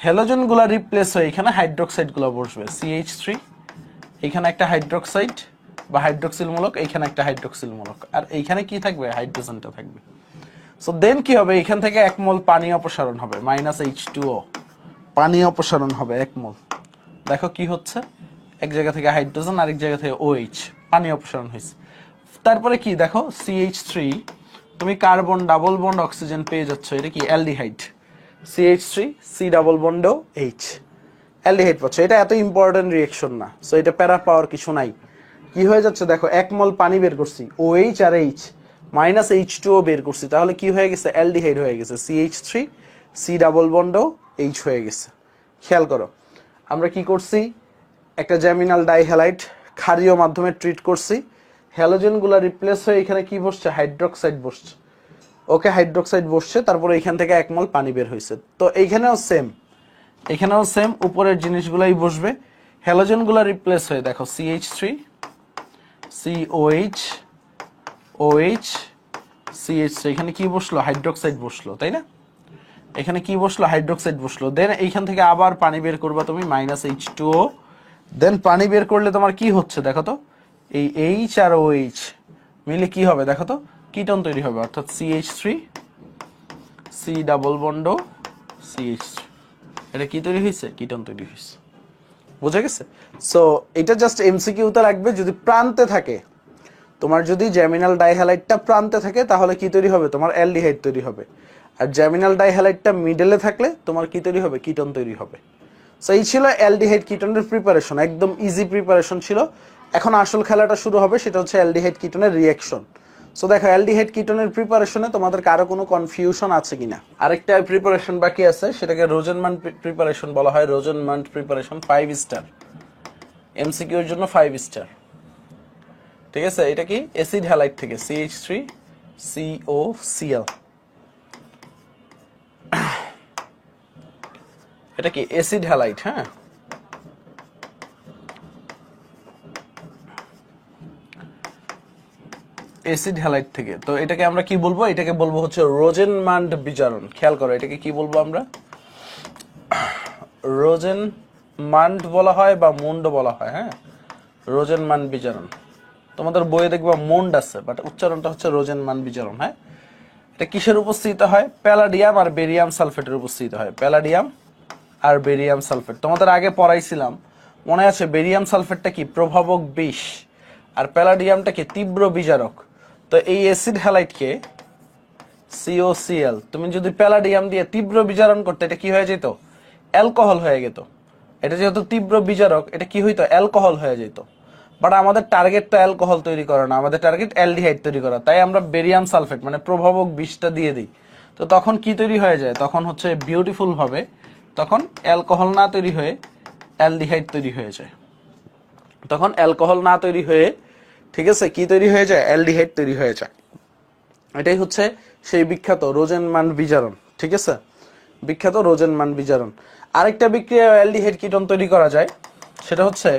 হ্যালোজেন গুলা রিপ্লেস হয়ে এখানে হাইড্রোক্সাইড গুলো বসবে, CH3, এখানে একটা হাইড্রোক্সাইড বা হাইড্রোক্সিল মূলক, এইখানে একটা হাইড্রোক্সিল মূলক, আর এইখানে কি থাকবে? হাইড্রোজেনটা থাকবে। সো দেন কি হবে? এখান থেকে 1 মোল পানি অপসারণ হবে, -H2O, পানি অপসারণ হবে 1 মোল। দেখো কি হচ্ছে, এক জায়গা থেকে হাইড্রোজেন, আরেক জায়গা থেকে OH, পানি অপসারণ হয়েছে। তারপরে কি দেখো, CH3, তুমি কার্বন ডাবল বন্ড অক্সিজেন পেয়ে যাচ্ছ, এটা কি? Aldehyde. CH3 C double bond H, aldehyde পাচ্ছ। এটা এত ইম্পর্টেন্ট রিঅ্যাকশন না, সো এটা প্যারা পাওয়ার কিছু নাই। কি হয়ে যাচ্ছে দেখো, 1 মোল পানি বের করছি, OH আর H, -H2O বের করছি, তাহলে কি হয়ে গেছে? অ্যালডিহাইড হয়ে গেছে, CH3 C double bond H হয়ে গেছে। খেয়াল করো, আমরা কি করছি? একটা জ্যামিনাল ডাই হ্যালাইড ক্ষারীয় মাধ্যমে ট্রিট করছি, হ্যালোজেন গুলা রিপ্লেস হয়ে এখানে কি বসছে? হাইড্রোক্সাইড বসছে। ওকে, হাইড্রোক্সাইড বসছে, তারপরে এখান থেকে 1 মোল পানি বের হয়েছে। তো এইখানেও সেম, এখানেও সেম, উপরের জিনিসগুলাই বসবে, হ্যালোজেন গুলা রিপ্লেস হয়ে দেখো CH3 COH OH CH3, এখানে কি বসলো? হাইড্রোক্সাইড বসলো, তাই না? এখানে কি বসলো? হাইড্রোক্সাইড বসলো। দেন এইখান থেকে আবার পানি বের করবা তুমি, -H2O। দেন পানি বের করলে তোমার কি হচ্ছে দেখো তো, এই H আর OH মিলে কি হবে দেখো তো? কিটোন তৈরি হবে, অর্থাৎ CH3 C double bond CH3। এটা কি তৈরি হয়েছে? কিটোন তৈরি হয়েছে। বুঝা গেছে? সো এটা জাস্ট এমসিকিউতে লাগবে, যদি প্রান্তে থাকে, তোমার যদি জ্যামিনাল ডাই হ্যালাইডটা প্রান্তে থাকে, তাহলে কি তৈরি হবে? তোমার অ্যালডিহাইড তৈরি হবে। আর জ্যামিনাল ডাই হ্যালাইডটা মিডলে থাকলে তোমার কি তৈরি হবে? কিটোন তৈরি হবে। সো এই ছিল অ্যালডিহাইড কিটোনের প্রিপারেশন, একদম ইজি প্রিপারেশন ছিল। এখন আসল খেলাটা শুরু হবে, সেটা হচ্ছে অ্যালডিহাইড কিটোনের রিঅ্যাকশন। সো দেখো, অ্যালডিহাইড কিটোনের প্রিপারেশনে তোমাদের কারো কোনো কনফিউশন আছে কিনা? আরেকটা প্রিপারেশন বাকি আছে, সেটাকে রোজেনমান্ড প্রিপারেশন বলা হয়। রোজেনমান্ড প্রিপারেশন 5 স্টার, এমসিকিউ এর জন্য 5 স্টার, ঠিক আছে? এটা কি? অ্যাসিড হ্যালাইড থেকে CH3 COCl, এটা কি? Acid halide. হ্যাঁ, অ্যাসিড হ্যালাইড থেকে। তো এটাকে আমরা কি বলবো? এটাকে বলবো হচ্ছে রোজেনমান্ড বিজারণ। খেয়াল করো, এটাকে কি বলবো আমরা? রোজেনমান্ড বলা হয় বা মুন্ড বলা হয়। হ্যাঁ, রোজেনমান্ড বিজারণ। তোমাদের বইয়ে দেখবা মুন্ড আছে, বাট উচ্চারণটা হচ্ছে রোজেনমান্ড বিজারণ। হ্যাঁ, এটা কিসের উপস্থিত হয়? প্যালাডিয়াম আর বেরিয়াম সালফেটের উপস্থিত হয়। প্যালাডিয়াম আর বেরিয়াম সালফেট তোমাদের আগে পড়াইছিলাম, মনে আছে? বেরিয়াম সালফেটটা কি? প্রভাবক বিষ, আর প্যালাডিয়ামটা কি? তীব্র বিজারক। তো এই অ্যাসিড হ্যালাইডকে COCl তুমি যদি প্যালাডিয়াম দিয়ে তীব্র বিজারণ করতে, এটা কি হয়ে যেত? অ্যালকোহল হয়ে যেত। এটা যেহেতু তীব্র বিজারক, এটা কি হইতো? অ্যালকোহল হয়ে যেত। বাট আমাদের টার্গেট তো অ্যালকোহল তৈরি করা না, আমাদের টার্গেট অ্যালডিহাইড তৈরি করা। তাই আমরা বেরিয়াম সালফেট মানে প্রভাবক বিষটা দিয়ে দিই। তো তখন কি তৈরি হয়ে যায়? তখন হচ্ছে বিউটিফুল ভাবে তখন অ্যালকোহল না তৈরি হয়ে অ্যালডিহাইড তৈরি হয়ে যায়। তখন অ্যালকোহল না তৈরি হয়ে, ঠিক আছে, কি তৈরি হয়ে যায়? অ্যালডিহাইড তৈরি হয়ে যায়। এটাই হচ্ছে সেই বিখ্যাত রোজেনমান্ড বিজারণ, ঠিক আছে? বিখ্যাত রোজেনমান্ড বিজারণ। আরেকটা বিক্রিয়া অ্যালডিহাইড কিটোন তৈরি করা যায়, সেটা হচ্ছে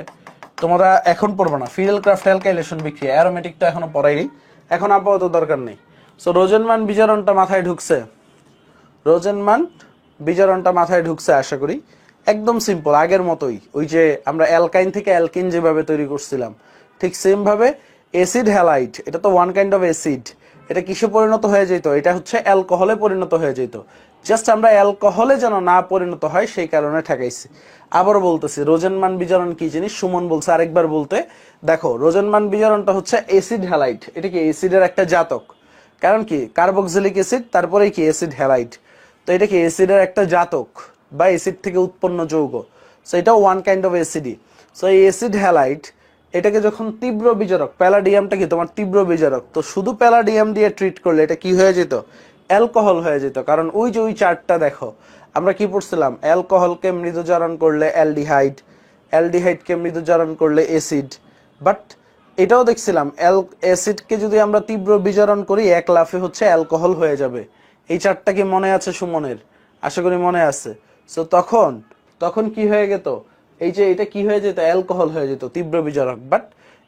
তোমরা এখন পড়বো না, ফিডেল ক্রাফট অ্যালকাইলেশন বিক্রিয়া। অ্যারোমেটিকটা এখনো পড়াইনি, এখন আপাতত দরকার নেই। সো রোজেনমান বিজারণটা মাথায় ঢুকছে, রোজেনমান বিজারণটা মাথায় ঢুকছে আশা করি। একদম সিম্পল, আগের মতোই, ওই যে আমরা অ্যালকাইন থেকে অ্যালকিন যেভাবে তৈরি করছিলাম ঠিক সেম ভাবে। অ্যাসিড হ্যালাইড, এটা তো ওয়ান কাইন্ড অফ অ্যাসিড, এটা কিসে পরিণত হয়ে যেত, এটা হচ্ছে অ্যালকোহলে পরিণত হয়ে যেত। জাস্ট আমরা অ্যালকোহলে যেন না পরিণত হয় সেই কারণে ঠেকাইছি। আবারও বলতেছি, রোজেনমান বিজারণ কি জিনিস, সুমন বলছে আরেকবার বলতে। দেখো, রোজেনমান বিজারণটা হচ্ছে অ্যাসিড হ্যালাইড, এটা কি অ্যাসিডের একটা জাতক। কারণ কি, কার্বক্সিলিক অ্যাসিড তারপরে কি অ্যাসিড হ্যালাইড, তো এটা কি অ্যাসিডের একটা জাতক বা অ্যাসিড থেকে উৎপন্ন যৌগ। সো এটাও ওয়ান কাইন্ড অফ অ্যাসিডই। সো এই অ্যাসিড হ্যালাইড এটাকে যখন তীব্র বিজারক, প্যালাডিয়ামটা কি তোমার তীব্র বিজারক, তো শুধু প্যালাডিয়াম দিয়ে ট্রিট করলে এটা কি হয়ে যেত, অ্যালকোহল হয়ে যেত। কারণ ওই যে ওই চার্টটা দেখো, আমরা কি পড়ছিলাম, অ্যালকোহলকে মৃদুজারণ করলে অ্যালডিহাইড, অ্যালডিহাইডকে মৃদুজারণ করলে অ্যাসিড। বাট এটাও দেখছিলাম অ্যাসিডকে যদি আমরা তীব্র বিজারণ করি এক লাফে হচ্ছে অ্যালকোহল হয়ে যাবে। এই চারটা কি মনে আছে সুমনের? আশা করি মনে আছে। সো তখন তখন কি হয়ে যেত, এই যে এটা কি হয়ে যেত, অ্যালকোহল হয়ে যেত তীব্র বিজারক। বাট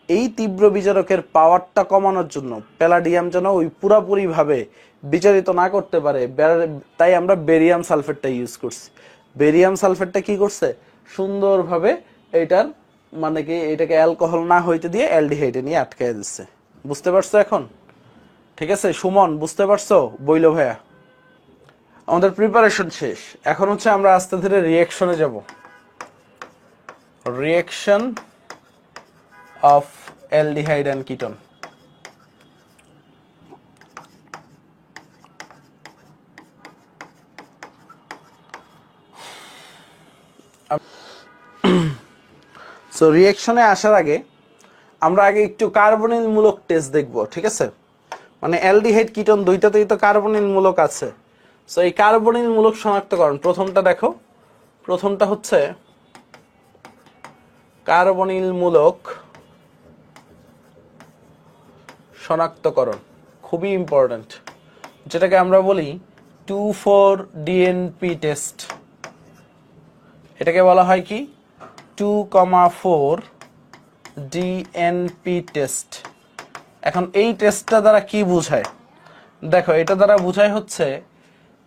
এই তীব্র বিজারকের পাওয়ারটা কমানোর জন্য প্যালাডিয়াম যেন ওই পুরাপুরি ভাবে বিচারিত না করতে পারে, তাই আমরা বেরিয়াম সালফেটটা ইউজ করছি। বেরিয়াম সালফেটটা কি করছে, সুন্দরভাবে এটার মানে কি এটাকে অ্যালকোহল না হইতে দিয়ে অ্যালডিহাইডে নিয়ে আটকায় দিচ্ছে। বুঝতে পারছো এখন? ঠিক আছে সুমন, বুঝতে পারছো? বইলো ভাইয়া। আমাদের প্রিপারেশন শেষ, এখন হচ্ছে আমরা আস্তে ধীরে রিঅ্যাকশনে যাব। Reaction of aldehyde and ketone. So রিঅ্যাকশনে আসার আগে আমরা আগে একটু কার্বনিল মূলক টেস্ট দেখব, ঠিক আছে? মানে অ্যালডিহাইড কিটোন দুইটাতেই তো কার্বনিল মূলক আছে। সো এই কার্বনিল মূলক শনাক্তকরণ, প্রথমটা দেখো, প্রথমটা হচ্ছে কার্বনিল মূলক শনাক্তকরণ, খুবই ইম্পর্টেন্ট, যেটাকে আমরা বলি 2,4-DNP টেস্ট। এটাকে বলা হয় কি 2,4-DNP টেস্ট। এখন এই টেস্টটা দ্বারা কি বোঝায় দেখো, এটা দ্বারা বোঝায় হচ্ছে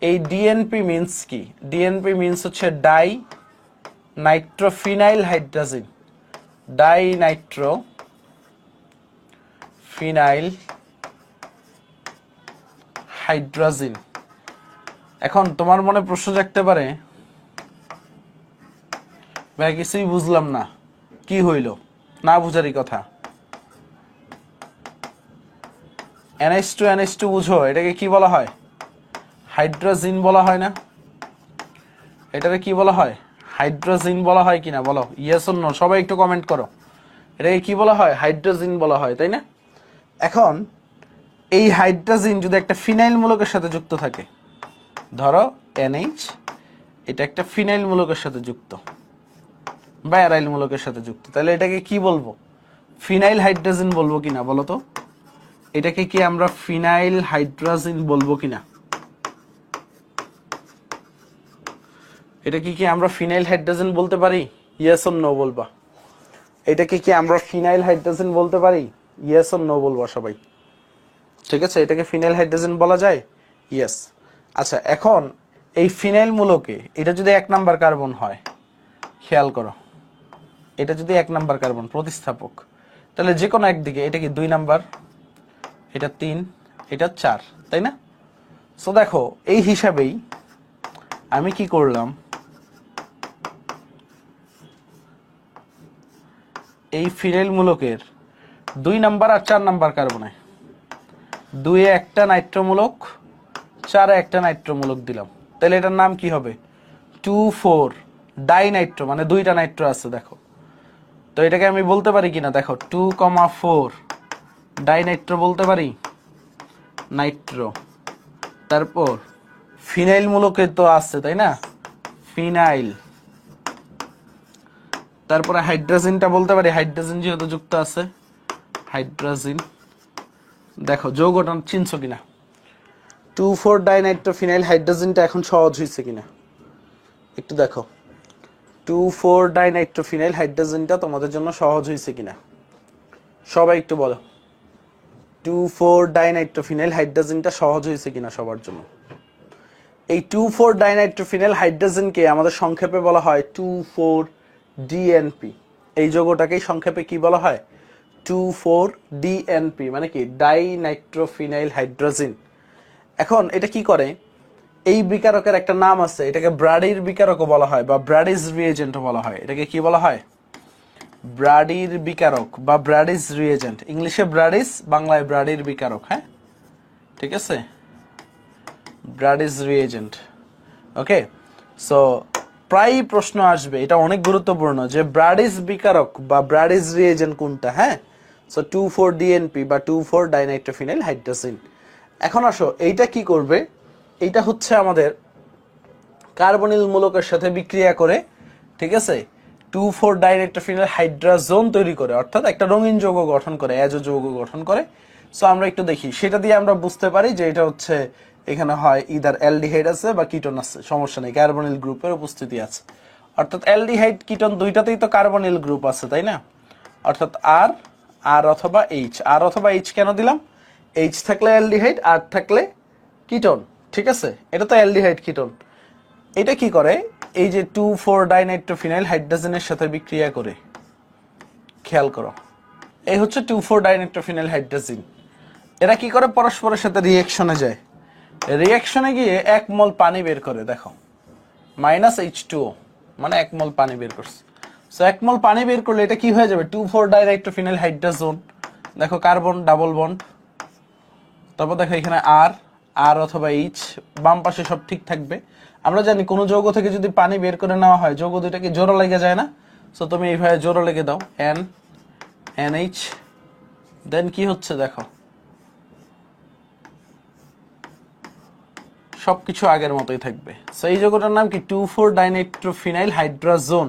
এই ডিএনপি মিন্স কি, ডিএনপি মিন্স হচ্ছে ডাই নাইট্রোফিনাইল হাইড্রাজিন, ডাই নাইট্রো ফিনাইল হাইড্রাজিন। এখন তোমার মনে প্রশ্ন জাগতে পারে, ভাই কিছুই বুঝলাম না, কি হইল? না বুঝারই কথা। NH2 বুঝো, এটাকে কি বলা হয়? হাইড্রাজিন বলা হয় না? এটাকে কি বলা হয়? হাইড্রাজিন বলা হয় কিনা বলো, ইয়েস অর নো, সবাই একটু কমেন্ট করো। এটাকে কি বলা হয়? হাইড্রাজিন বলা হয়, তাই না? এখন এই হাইড্রাজিন যদি একটা ফিনাইল মূলকের সাথে যুক্ত থাকে, ধরো NH, এটা একটা ফিনাইল মূলকের সাথে যুক্ত বা অ্যারাইল মূলকের সাথে যুক্ত, তাহলে এটাকে কি বলবো? ফিনাইল হাইড্রাজিন বলবো কিনা বলো তো? এটাকে কি আমরা ফিনাইল হাইড্রাজিন বলবো কিনা? এটাকে কি আমরা ফিনাইল হাইড্রাজিন বলতে পারি? ইয়েস অর নো বলবা। এটাকে কি আমরা ফিনাইল হাইড্রাজিন বলতে পারি? ইয়েস অর নো বলবা সবাই। ঠিক আছে, এটাকে ফিনাইল হাইড্রাজিন বলা যায়? ইয়েস। আচ্ছা, এখন এই ফিনাইল মূলকে এটা যদি 1 নাম্বার কার্বন হয়, খেয়াল করো, এটা যদি 1 নাম্বার কার্বন প্রতিস্থাপক, তাহলে যে কোনো একদিকে এটা কি 2 নাম্বার, এটা 3, এটা 4, তাই না? সো দেখো, এই হিসাবেই আমি কি করলাম, এই ফিনাইল মূলকের 2 নাম্বার আর 4 নাম্বার কার্বনে 2-এ একটা নাইট্রোমূলক, 4-এ একটা নাইট্রোমূলক দিলাম, তাহলে এটার নাম কি হবে? 2,4 ডাইনাইট্রো, মানে 2টা নাইট্রো আছে দেখো। তো এটাকে আমি বলতে পারি কিনা দেখো, 2,4 ডাইনাইট্রো বলতে পারি, নাইট্রো। তারপর ফিনাইল মূলকে তো আছে, তাই না? ফিনাইল। তারপরে হাইড্রোজেনটা বলতে পারি, হাইড্রোজেন যেহেতু যুক্ত আছে, হাইড্রোজেন। দেখো যৌগটা চিনছো কিনা, 2,4 ডাইনাইট্রো ফিনাইল হাইড্রোজেনটা এখন সহজ হয়েছে কিনা একটু দেখো। 2,4 ডাইনাইট্রোফিনাইল হাইড্রোজেনটা তোমাদের জন্য সহজ হয়েছে কিনা সবাই একটু বলো 2,4 ডাইনাইট্রোফিনাইল হাইড্রোজেনটা সহজ হয়েছে কিনা সবার জন্য এই 2,4 ডাইনাইট্রোফিনাইল হাইড্রোজেনকে আমাদের সংক্ষেপে বলা হয় 2,4 ডিএনপি এই যৌগটাকেই সংক্ষেপে কি বলা হয় 2,4 ডিএনপি মানে কি ডাইনাইট্রোফিনাইল হাইড্রোজেন এখন এটা কি করে এই বিকারকের একটা নাম আছে এটাকে ব্রাডির বিকারকও বলা হয় বা ব্রাডিজ রিএজেন্টও বলা হয় এটাকে কি বলা হয় ব্রাডির বিকারক বা ব্রাডিজ রিএজেন্ট ইংলিশে ব্রাডিজ বাংলায় ব্রাডির বিকারক হ্যাঁ ঠিক আছে ব্রাডিজ রিএজেন্ট ওকে সো প্রায় প্রশ্ন আসবে এটা অনেক গুরুত্বপূর্ণ যে ব্রাডিজ বিকারক বা ব্রাডিজ রিএজেন্ট কোনটা হ্যাঁ সো 2,4 ডিএনপি বা 2,4 ডাইনাইট্রোফিনাইল হাইড্রোজেন এখন আসো এইটা কি করবে এইটা হচ্ছে আমাদের কার্বনিল মূলকের সাথে বিক্রিয়া করে ঠিক আছে 2,4 ডাইনাইট্রোফিনাইল হাইড্রোজেন তৈরি করে অর্থাৎ একটা রঙিন যৌগ গঠন করে অ্যাজো যৌগ গঠন করে সো আমরা একটু দেখি সেটা দিয়ে আমরা বুঝতে পারি যে এটা হচ্ছে এখানে হয় ইদার অ্যালডিহাইড আছে বা কিটোন আছে সমস্যা নেই কার্বনিল গ্রুপের উপস্থিতি আছে অর্থাৎ অ্যালডিহাইড কিটোন দুইটাতেই তো কার্বনিল গ্রুপ আছে তাই না অর্থাৎ আর অথবা এইচ কেন দিলাম এইচ থাকলে অ্যালডিহাইড আর থাকলে কিটোন ঠিক আছে এটা তো অ্যালডিহাইড কিটোন এটা কি করে এই যে 2,4 ডাইনাইট্রোফিনাইল হাইড্রোজেনের সাথে বিক্রিয়া করে খেয়াল করো এই হচ্ছে 2,4 ডাইনাইট্রোফিনাইল হাইড্রোজেন এরা কি করে পরস্পরের সাথে রিঅ্যাকশনে যায় রিঅ্যাকশনে গিয়ে 1 মোল পানি বের করে দেখো -H2O মানে 1 মোল পানি বের করছে সো 1 মোল পানি বের করলে এটা কি হয়ে যাবে 2,4 ডাইনাইট্রোফিনাইল হাইড্রোজেন দেখো কার্বন ডাবল বন্ড তারপর দেখো এখানে আর অথবা এইচ বাম পাশে সব ঠিক থাকবে আমরা জানি কোন যৌগ থেকে যদি পানি বের করে নেওয়া হয় যৌগ দুইটাকে জোড়া লেগে যায় না সো তুমি এইভাবে জোড়া লেগে দাও NH দেন কি হচ্ছে দেখো সবকিছু আগের মতোই থাকবে সো এই যৌগটার নাম কি 2,4 ডাইনাইট্রোফিনাইল হাইড্রোজেন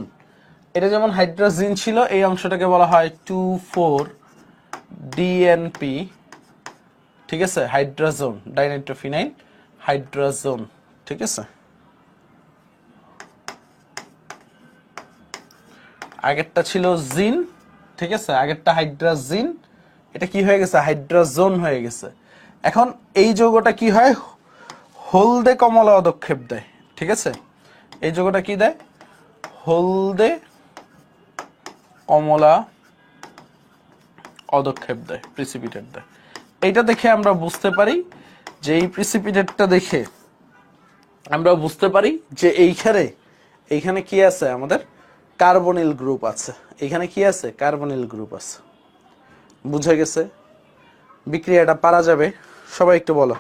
এটা যেমন হাইড্রোজেন ছিল এই অংশটাকে বলা হয় 2,4 ডিএনপি ঠিক আছে হাইড্রোজেন ডাইনাইট্রোফিনাইল হাইড্রোজেন ঠিক আছে আগেরটা ছিল জিন ঠিক আছে আগেরটা হাইড্রোজেন এটা কি হয়ে গেছে হাইড্রোজেন হয়ে গেছে এখন এই যৌগটা কি হয় হলদে কমলা পদক্ষেপ দেয় ঠিক আছে এই যৌগটা কি দেয় হলদে কমলা পদক্ষেপ দেয় প্রিসিপিটেট দেয় এইটা দেখে আমরা বুঝতে পারি যে এই প্রিসিপিটেটটা দেখে আমরা বুঝতে পারি যে এইখানে কি আছে আমাদের কার্বনিল গ্রুপ আছে এখানে কি আছে কার্বনিল গ্রুপ আছে বুঝে গেছে বিক্রিয়াটা পারা যাবে সবাই একটু বলো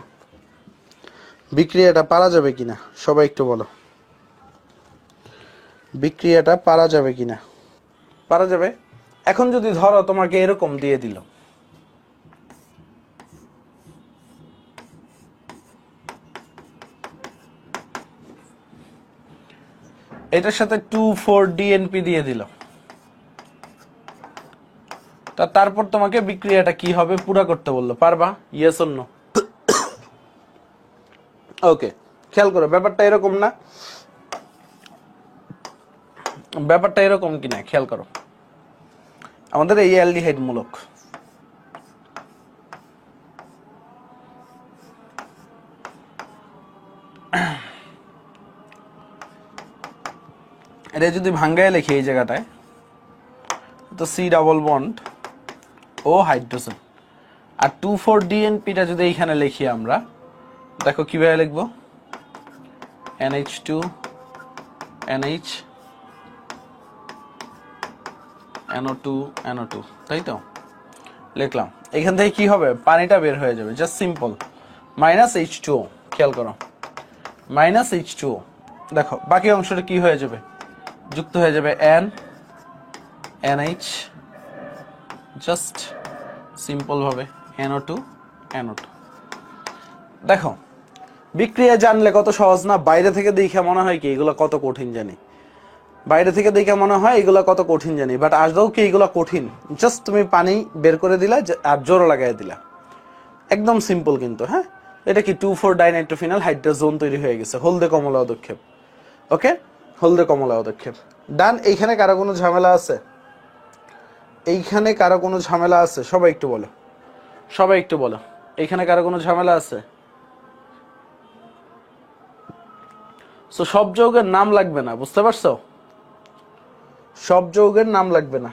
বিক্রিয়াটা পারা যাবে কিনা সবাই একটু বলো বিক্রিয়াটা পারা যাবে কিনা পারা যাবে এখন যদি ধরো তোমাকে এরকম দিয়ে দিল এটার সাথে 2,4 ডিএনপি দিয়ে দিল তারপর তোমাকে বিক্রিয়াটা কি হবে পুরা করতে বললো পারবা ইয়েস অর নো ওকে খেয়াল করো ব্যাপারটা এরকম না ব্যাপারটা এরকম কিনা খেয়াল করো আমাদের এই অ্যালডিহাইড মূলক এটা যদি ভাঙ্গায় লিখি এই জায়গাটায় তো সি ডাবল বন্ড ও হাইড্রোজেন আর 2,4 ডিএনপিটা যদি এইখানে লিখি আমরা দেখো কিভাবে লিখবো NH2 NH NO2 তাই তো লিখলাম এখান থেকে কি হবে পানিটা বের হয়ে যাবে জাস্ট সিম্পল -H2O খেয়াল করো -H2O দেখো বাকি অংশটা কি হয়ে যাবে যুক্ত হয়ে যাবে NH জাস্ট সিম্পল ভাবে NO2 দেখো বিক্রিয়া জানলে কত সহজ না বাইরে থেকে দেখে মনে হয় কি এগুলো কত কঠিন জানি বাইরে থেকে দেখে মনে হয় এগুলো কত কঠিন জানি বাট আদৌ কি এগুলো কঠিন জাস্ট তুমি পানি বের করে দিলা আর জোর লাগাই দিলা একদম সিম্পল কিন্তু হ্যাঁ এটা কি 2,4 ডাইনাইট্রোফিনাইল হাইড্রোজেন তৈরি হয়ে গেছে হলদে কমলা পদক্ষেপ ওকে হলদে কমলা পদক্ষেপ ডান। এইখানে কারো কোনো ঝামেলা আছে? এইখানে কারো কোনো ঝামেলা আছে? সবাই একটু বলো, সবাই একটু বলো, এইখানে কারো কোনো ঝামেলা আছে? সো সব যৌগের নাম লাগবে না, বুঝতে পারছো? সব যৌগের নাম লাগবে না।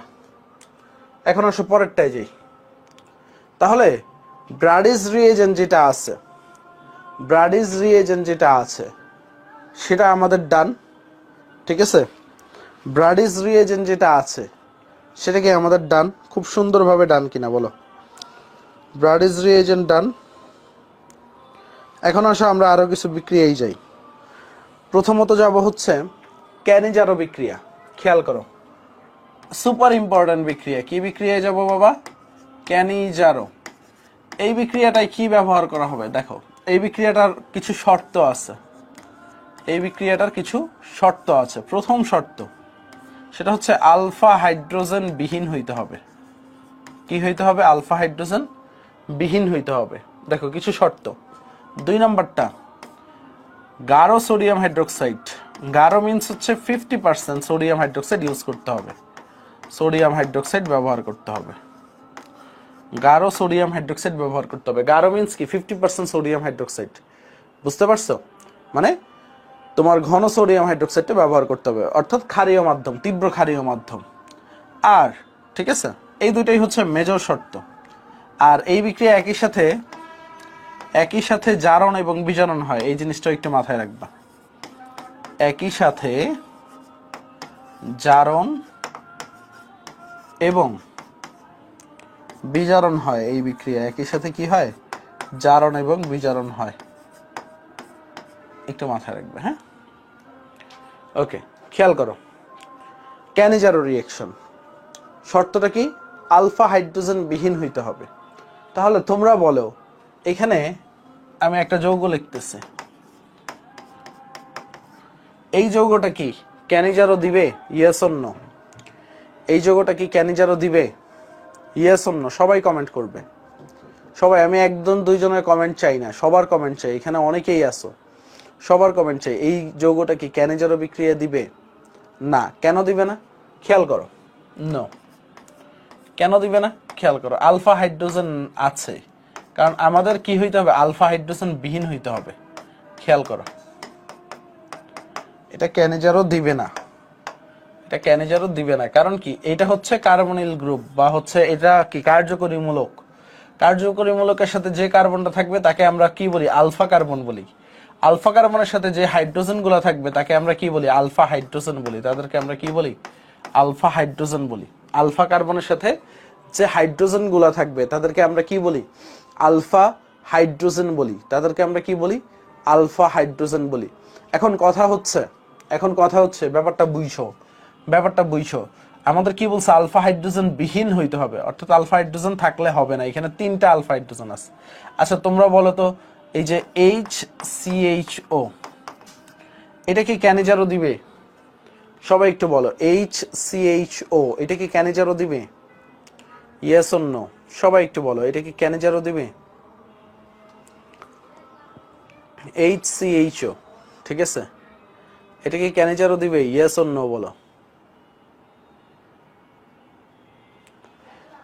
এখন আসো পরেরটায় যাই। তাহলে ব্রাডিজ রিএজেন্ট যেটা আছে, ব্রাডিজ রিএজেন্ট যেটা আছে সেটা আমাদের ডান, ঠিক আছে? ব্রাডিজ রিএজেন্ট যেটা আছে সেটা কি আমাদের ডান? খুব সুন্দরভাবে ডান কিনা বলো? ব্রাডিজ রিএজেন্ট ডান। এখন আসো আমরা আরো কিছু বিক্রিয়ায় যাই। প্রথমত যাব হচ্ছে ক্যানিজারো বিক্রিয়া। খেয়াল করো, সুপার ইম্পর্টেন্ট বিক্রিয়া। কি বিক্রিয়ায় যাব বাবা? ক্যানিজারো। এই বিক্রিয়াটায় কি ব্যবহার করা হবে? দেখো, এই বিক্রিয়াটার কিছু শর্ত আছে। এই বিক্রিয়াটার কিছু শর্ত আছে। প্রথম শর্ত সেটা হচ্ছে আলফা হাইড্রোজেন বিহীন হইতে হবে। কি হইতে হবে? আলফা হাইড্রোজেন বিহীন হইতে হবে। দেখো কিছু শর্ত। 2 নম্বরটা গাঢ় সোডিয়াম হাইড্রোক্সাইড। গাঢ় মিন্স হচ্ছে 50% সোডিয়াম হাইড্রোক্সাইড ইউজ করতে হবে। সোডিয়াম হাইড্রোক্সাইড ব্যবহার করতে হবে। গাঢ় সোডিয়াম হাইড্রোক্সাইড ব্যবহার করতে হবে। গাঢ় মিন্স কি? 50% সোডিয়াম হাইড্রোক্সাইড। বুঝতে পারছো? মানে তোমার ঘন সোডিয়াম হাইড্রোক্সাইডটা ব্যবহার করতে হবে, অর্থাৎ ক্ষারীয় মাধ্যম, তীব্র ক্ষারীয় মাধ্যম। আর ঠিক আছে, এই দুইটাই হচ্ছে মেজর শর্ত। আর এই বিক্রিয়া একই সাথে জারণ এবং বিজারণ হয়, এই জিনিসটা একটু মাথায় রাখবা। একই সাথে জারণ এবং বিজারণ হয়। এই বিক্রিয়া একই সাথে কি হয়? জারণ এবং বিজারণ হয়। একটু মাথায় রাখবে, হ্যাঁ? ওকে, খেয়াল করো। ক্যানিজারো রিঅ্যাকশন শর্তটা কি? আলফা হাইড্রোজেন বিহীন হইতে হবে। তাহলে তোমরা বলো, এখানে আমি একটা যৌগ লিখতেছি, এই যৌগটা কি ক্যানিজারো দিবে? Yes or no? এই যৌগটা কি ক্যানিজারো দিবে? Yes or no? সবাই কমেন্ট করবে, সবাই। আমি একজন দুইজনের কমেন্ট চাই না, সবার কমেন্ট চাই। এখানে অনেকেই আছো, সবার কমেন্ট চাই। এই যৌগটা কি ক্যানিজারো বিক্রিয়া দিবে? না। কেন দিবে না? খেয়াল করো। নো। কেন দিবে না? খেয়াল করো, আলফা হাইড্রোজেন আছে, কারণ আমাদের কি হইতে হবে? আলফা হাইড্রোজেন বিহীন হইতে হবে। খেয়াল করো, এটা ক্যানিজারো দিবে না, এটা ক্যানিজারো দিবে না। কারণ কি? এটা হচ্ছে কার্বনিল গ্রুপ, বা হচ্ছে এটা কি কার্যকরী মূলক। কার্যকরী মূলকের সাথে যে কার্বনটা থাকবে তাকে আমরা কি বলি? আলফা কার্বন বলি। আলফা কার্বনের সাথে যে হাইড্রোজেন গুলা থাকবে তাকে আমরা কি বলি? আলফা হাইড্রোজেন বলি। তাদেরকে আমরা কি বলি? আলফা হাইড্রোজেন বলি। আলফা কার্বনের সাথে যে হাইড্রোজেন গুলা থাকবে তাদেরকে আমরা কি বলি? আলফা হাইড্রোজেন বলি। তাদেরকে আমরা কি বলি? আলফা হাইড্রোজেন বলি। এখন কথা হচ্ছে ব্যাপারটা বুঝছো। আমাদের কি বলছে? আলফা হাইড্রোজেন বিহীন হইতে হবে, অর্থাৎ আলফা হাইড্রোজেন থাকলে হবে না। এখানে 3টা আলফা হাইড্রোজেন আছে। আচ্ছা তোমরা বলো তো, এই যে HCHO, এটা কি ক্যানিজারো দিবে? সবাই একটু বলো, HCHO এটা কি ক্যানিজারো দিবে? Yes or no? সবাই একটু বলো, এটা কি ক্যানিজারো দিবে? HCHO, ঠিক আছে, এটা কি ক্যানিজারো দিবে? ইয়েস অর নো বলো।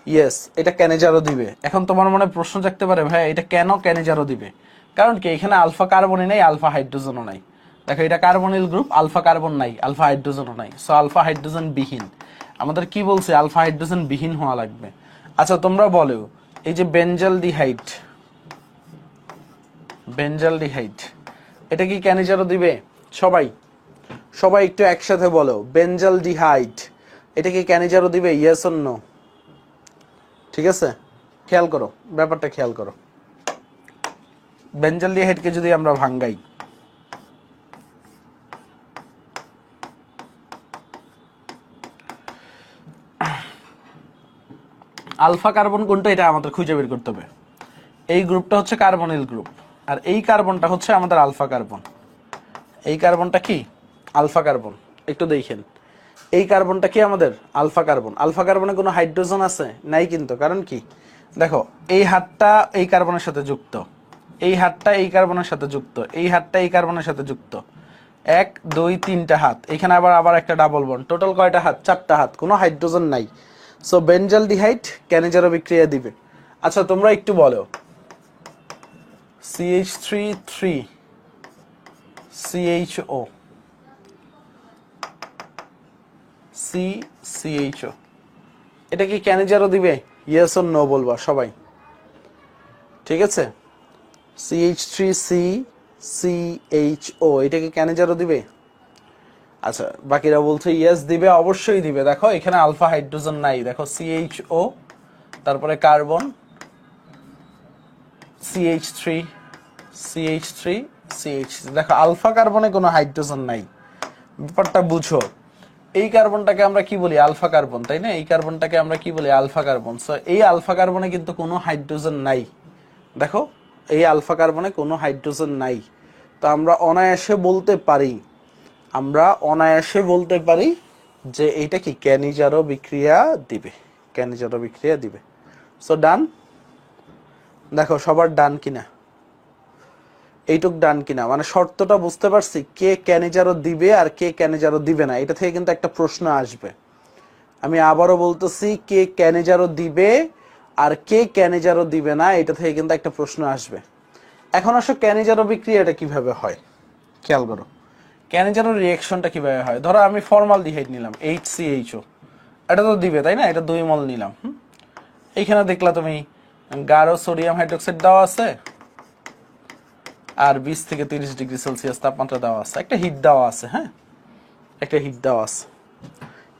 ইয়েস, এটা ক্যানিজারো দিবে। এখন তোমার মনে প্রশ্ন জাগতে পারে, ভাই এটা কেন ক্যানিজারো দিবে? কারণ কি? এখানে আলফা কার্বনই নাই, আলফা হাইড্রোজেনও নাই। দেখো, এটা কার্বনিল গ্রুপ, আলফা কার্বন নাই, আলফা হাইড্রোজেনও নাই। সো আলফা হাইড্রোজেন বিহীন। আমাদের কি বলছে? আলফা হাইড্রোজেন বিহীন হওয়া লাগবে। আচ্ছা তোমরা বলো, এই যে বেঞ্জালডিহাইড, এটা কি ক্যানিজারো দিবে? সবাই একটু একসাথে বলো, বেঞ্জালডিহাইড এটা কি ক্যানিজারো দিবে? Yes or no? ঠিক আছে, খেয়াল করো, ব্যাপারটা খেয়াল করো। বেঞ্জালডিহাইডকে যদি আমরা ভাঙ্গাই, আলফা কার্বন কোনটা এটা আমাদের খুঁজে বের করতে হবে। এই গ্রুপটা হচ্ছে কার্বনিল গ্রুপ, আর এই কার্বনটা হচ্ছে আমাদের আলফা কার্বন। এই কার্বনটা কি? Alpha carbon. একটু দেখেন, এই কার্বনটা কি আমাদের? Alpha carbon. আলফা কার্বনে কোনো হাইড্রোজেন আছে? নাই কিন্তু। কারণ কি? দেখো, এই হাতটা এই কার্বনের সাথে যুক্ত, এই হাতটা এই কার্বনের সাথে যুক্ত, এই হাতটা এই কার্বনের সাথে যুক্ত। 1 2 3টা হাত, এখানে আবার একটা ডাবল বন্ড, টোটাল কয়টা হাত? 4টা হাত, কোনো হাইড্রোজেন নাই। সো বেনজালডিহাইড কেন বিক্রিয়া দিবে? আচ্ছা তোমরা একটু বলো, CH3 3 CHO CHO, এটা কি ক্যানিজারও দিবে? ইয়েস অর নো বলবা সবাই, ঠিক আছে? CH3C CHO, এটা কি ক্যানিজারও দিবে? আচ্ছা বাকিরা বলছে ইয়েস দিবে, অবশ্যই দিবে। দেখো এখানে আলফা হাইড্রোজেন নাই, দেখো CHO, তারপরে কার্বন CH3 CH3, দেখো আলফা কার্বনে কোনো হাইড্রোজেন নাই। ব্যাপারটা বুঝো, এই কার্বনটাকে আমরা কি বলি? আলফা কার্বন, তাই না? এই কার্বনটাকে আমরা কি বলি? Alpha carbon. সো এই আলফা কার্বনে কিন্তু কোনো হাইড্রোজেন নাই। দেখো এই আলফা কার্বনে কোনো হাইড্রোজেন নাই। তো আমরা অনায়াসে বলতে পারি যে এইটা কি ক্যানিজারো বিক্রিয়া দিবে। সো ডান। দেখো সবার ডান কিনা, এইটুক ডান কিনা, মানে শর্তটা বুঝতে পারছি, কে ক্যানিজারো দিবে আর কে ক্যানিজারো দিবে না, এটা থেকে কিন্তু একটা প্রশ্ন আসবে। আমি আবারও বলতেছি, কে ক্যানিজারো দিবে আর কে ক্যানিজারো দিবে না, এটা থেকে কিন্তু একটা প্রশ্ন আসবে। এখন আসো ক্যানিজারো বিক্রিয়াটা কিভাবে হয় খেয়াল করো। ক্যানিজারো রিঅ্যাকশনটা কিভাবে হয়? ধরো আমি ফর্মালডিহাইড নিলাম HCHO, এটা তো দিবে তাই না? এটা 2 মল নিলাম। এইখানে দেখলা তুমি গাঢ় সোডিয়াম হাইড্রোক্সাইড দেওয়া আছে আর 20 থেকে 30 ডিগ্রি সেলসিয়াস তাপমাত্রা দেওয়া আছে, একটা হিট দেওয়া আছে। হ্যাঁ, একটা হিট দেওয়া আছে।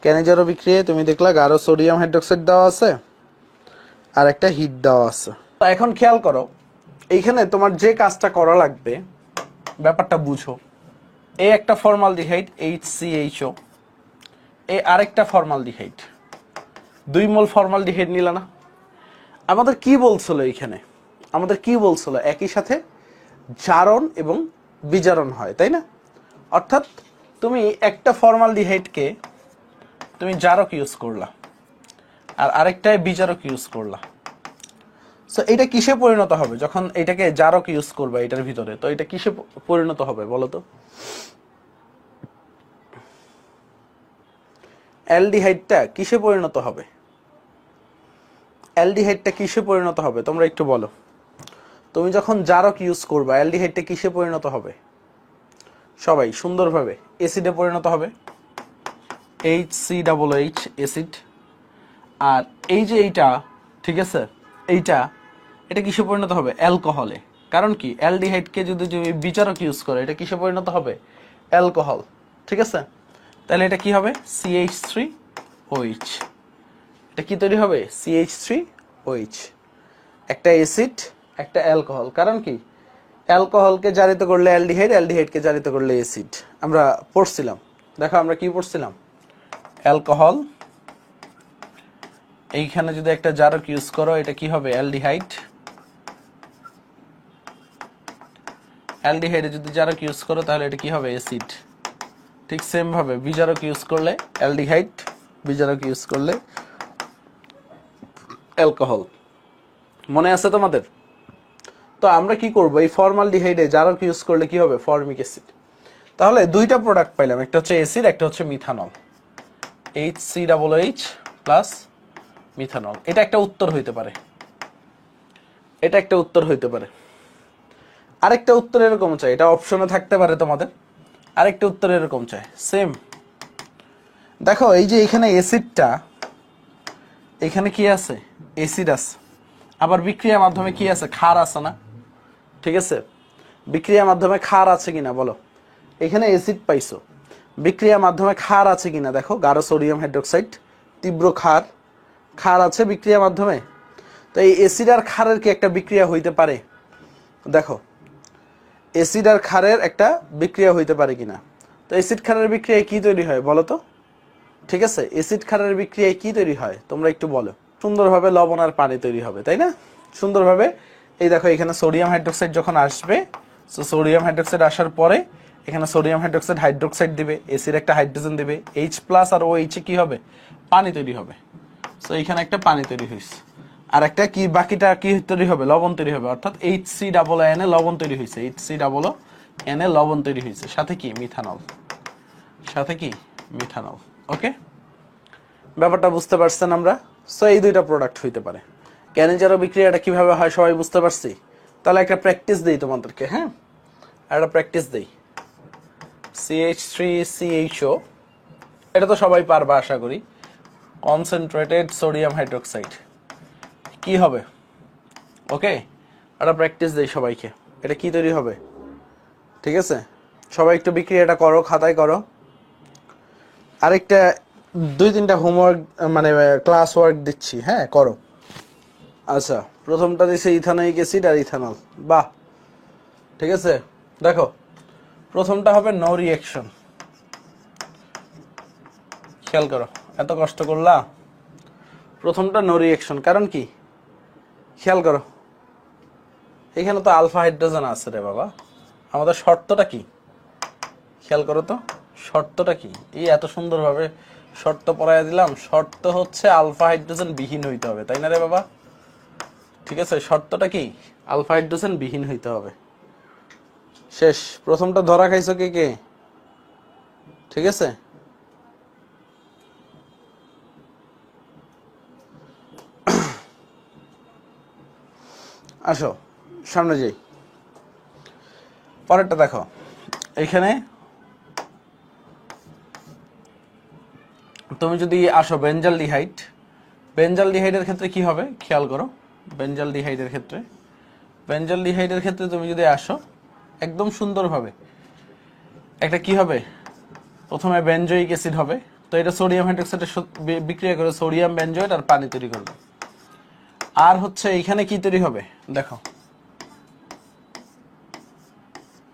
ক্যানিজারো বিক্রিয়ায় তুমি দেখলা গাঢ় সোডিয়াম হাইড্রোক্সাইড দেওয়া আছে আর একটা হিট দেওয়া আছে। তো এখন খেয়াল করো, এইখানে তোমার যে কাজটা করা লাগবে, ব্যাপারটা বুঝো। এই একটা ফর্মালডিহাইড HCHO, এই আরেকটা ফর্মালডিহাইড, 2 মোল ফর্মালডিহাইড নিলা না? আমাদের কি বলছিল এইখানে? আমাদের কি বলছিল? একই সাথে জারণ এবং বিজারণ হয়, তাই না? অর্থাৎ তুমি একটা ফর্মালডিহাইডকে তুমি জারক ইউজ করলা আর আরেকটায় বিজারক ইউজ করলা। সো এটা কিসে পরিণত হবে যখন এটাকে জারক ইউজ করবে এটার ভিতরে? তো এটা কিসে পরিণত হবে বলো তো? অ্যালডিহাইডটা কিসে পরিণত হবে? অ্যালডিহাইডটা কিসে পরিণত হবে তোমরা একটু বলো। তুমি যখন জারক ইউজ করবে অ্যালডিহাইডটা কিসে পরিণত হবে? সবাই সুন্দরভাবে অ্যাসিডে পরিণত হবে, HCOH অ্যাসিড। আর এই যে এইটা, ঠিক আছে, এটা কিসে পরিণত হবে? অ্যালকোহলে। কারণ কি, অ্যালডিহাইডকে যদি তুমি বিচারক ইউজ করো এটা কিসে পরিণত হবে? অ্যালকোহল, ঠিক আছে? তাহলে এটা কি হবে? CH3OH। এটা কি তৈরি হবে? CH3OH, একটা অ্যাসিড একটা অ্যালকোহল। কারণ কি, অ্যালকোহলকে জারিত করলে অ্যালডিহাইড, অ্যালডিহাইডকে জারিত করলে অ্যাসিড। আমরা পড়ছিলাম, দেখো আমরা কি পড়ছিলাম? অ্যালকোহল, এইখানে যদি একটা জারক ইউজ করো এটা কি হবে? অ্যালডিহাইড। অ্যালডিহাইডে যদি জারক ইউজ করো তাহলে এটা কি হবে? অ্যাসিড। ঠিক সেম ভাবে বিজারক ইউজ করলে অ্যালডিহাইড, বিজারক ইউজ করলে অ্যালকোহল। মনে আছে তোমাদের? তো আমরা কি করব, এই ফর্মালডিহাইডে জারক ইউজ করলে কি হবে? Formic acid. তাহলে দুইটা প্রোডাক্ট পাইলাম, একটা হচ্ছে অ্যাসিড, একটা হচ্ছে মিথানল, HCOH প্লাস মিথানল। এটা একটা উত্তর হইতে পারে, এটা একটা উত্তর হইতে পারে। আরেকটা উত্তর এরকম চাই, এটা অপশনে থাকতে পারে তোমাদের। আরেকটা উত্তর এরকম চাই, সেম। দেখো এই যে এখানে অ্যাসিডটা, এখানে কি আছে? অ্যাসিড আছে। আবার বিক্রিয়ার মাধ্যমে কি আছে? ক্ষার আছে না? ঠিক আছে, বিক্রিয়ার মাধ্যমে ক্ষার আছে কিনা বলো? এখানে অ্যাসিড পাইছো, বিক্রিয়ার মাধ্যমে ক্ষার আছে কিনা দেখো। গাঢ় সোডিয়াম হাইড্রোক্সাইড, তীব্র ক্ষার আছে বিক্রিয়ার মাধ্যমে। তো এই অ্যাসিড আর ক্ষারের কি একটা বিক্রিয়া হইতে পারে? দেখো অ্যাসিড আর ক্ষারের একটা বিক্রিয়া হইতে পারে কিনা। তো অ্যাসিড ক্ষারের বিক্রিয়ায় কি তৈরি হয় বলো তো? ঠিক আছে, অ্যাসিড ক্ষারের বিক্রিয়ায় কি তৈরি হয় তোমরা একটু বলো। সুন্দরভাবে লবণ আর পানি তৈরি হবে, তাই না? সুন্দরভাবে। এই দেখো এখানে সোডিয়াম হাইড্রোক্সাইড যখন আসবে, সো সোডিয়াম হাইড্রোক্সাইড আসার পরে এখানে সোডিয়াম হাইড্রোক্সাইড হাইড্রোক্সাইড দিবে, এসির একটা হাইড্রোজেন দিবে, H প্লাস আর OH এ কি হবে? পানি তৈরি হবে। সো এখানে একটা পানি তৈরি হয়েছে, আর একটা কি বাকিটা কি তৈরি হবে? লবণ তৈরি হবে। অর্থাৎ HCOON এ লবণ তৈরি হয়েছে, HCOON এনে লবণ তৈরি হয়েছে, সাথে কি মিথানল, সাথে কি মিথানল। ওকে, ব্যাপারটা বুঝতে পারছেন আমরা? সো এই দুইটা প্রোডাক্ট হইতে পারে। ক্যানিজারো বিক্রিয়াটা কিভাবে হয় সবাই বুঝতে পারছি? তাহলে একটা প্র্যাকটিস দেই তোমাদেরকে, হ্যাঁ একটা প্র্যাকটিস দেই। CH3CHO, এটা তো সবাই পারবা আশা করি। কনসেন্ট্রেটেড সোডিয়াম হাইড্রোক্সাইড কি হবে? ওকে, একটা প্র্যাকটিস দেই সবাইকে, এটা কি তৈরি হবে? ঠিক আছে, সবাই একটু বিক্রিয়াটা করো, খাতায় করো। আরেকটা 2-3টা হোমওয়ার্ক মানে ক্লাস ওয়ার্ক দিচ্ছি, হ্যাঁ করো। আচ্ছা, প্রথমটা দিছে ইথানোয়িক অ্যাসিড আর ইথানল, বাহ ঠিক আছে। দেখো প্রথমটা হবে নো রিঅ্যাকশন, খেয়াল করো, এত কষ্ট করলা। প্রথমটা নো রিঅ্যাকশন, কারণ কি খেয়াল করো, এখানে তো আলফা হাইড্রোজেন আছে রে বাবা। আমাদের শর্তটা কি খেয়াল করো তো, শর্তটা কি? এই এত সুন্দরভাবে শর্ত পড়াইয়া দিলাম। শর্ত হচ্ছে আলফা হাইড্রোজেন বিহীন হইতে হবে, তাই না রে বাবা? ঠিক আছে, শর্তটা কি? আলফা হাইড্রোজেন বিহীন হইতে হবে। শেষ, প্রথমটা ধরা খাইছো কে কে? ঠিক আছে, আসো সামনে যাই। পরেরটা দেখো, এখানে তুমি যদি আসো বেঞ্জালডিহাইড, বেঞ্জালডিহাইডের ক্ষেত্রে কি হবে খেয়াল করো। বেঞ্জালডিহাইডের ক্ষেত্রে, বেঞ্জালডিহাইডের ক্ষেত্রে তুমি যদি আসো একদম সুন্দরভাবে, একটা কি হবে, প্রথমে বেনজোইক অ্যাসিড হবে। তো এটা সোডিয়াম হাইড্রোক্সাইডের বিক্রিয়া করে সোডিয়াম বেনজোয়েট আর পানি তৈরি করবে। আর হচ্ছে এখানে কি তৈরি হবে দেখো,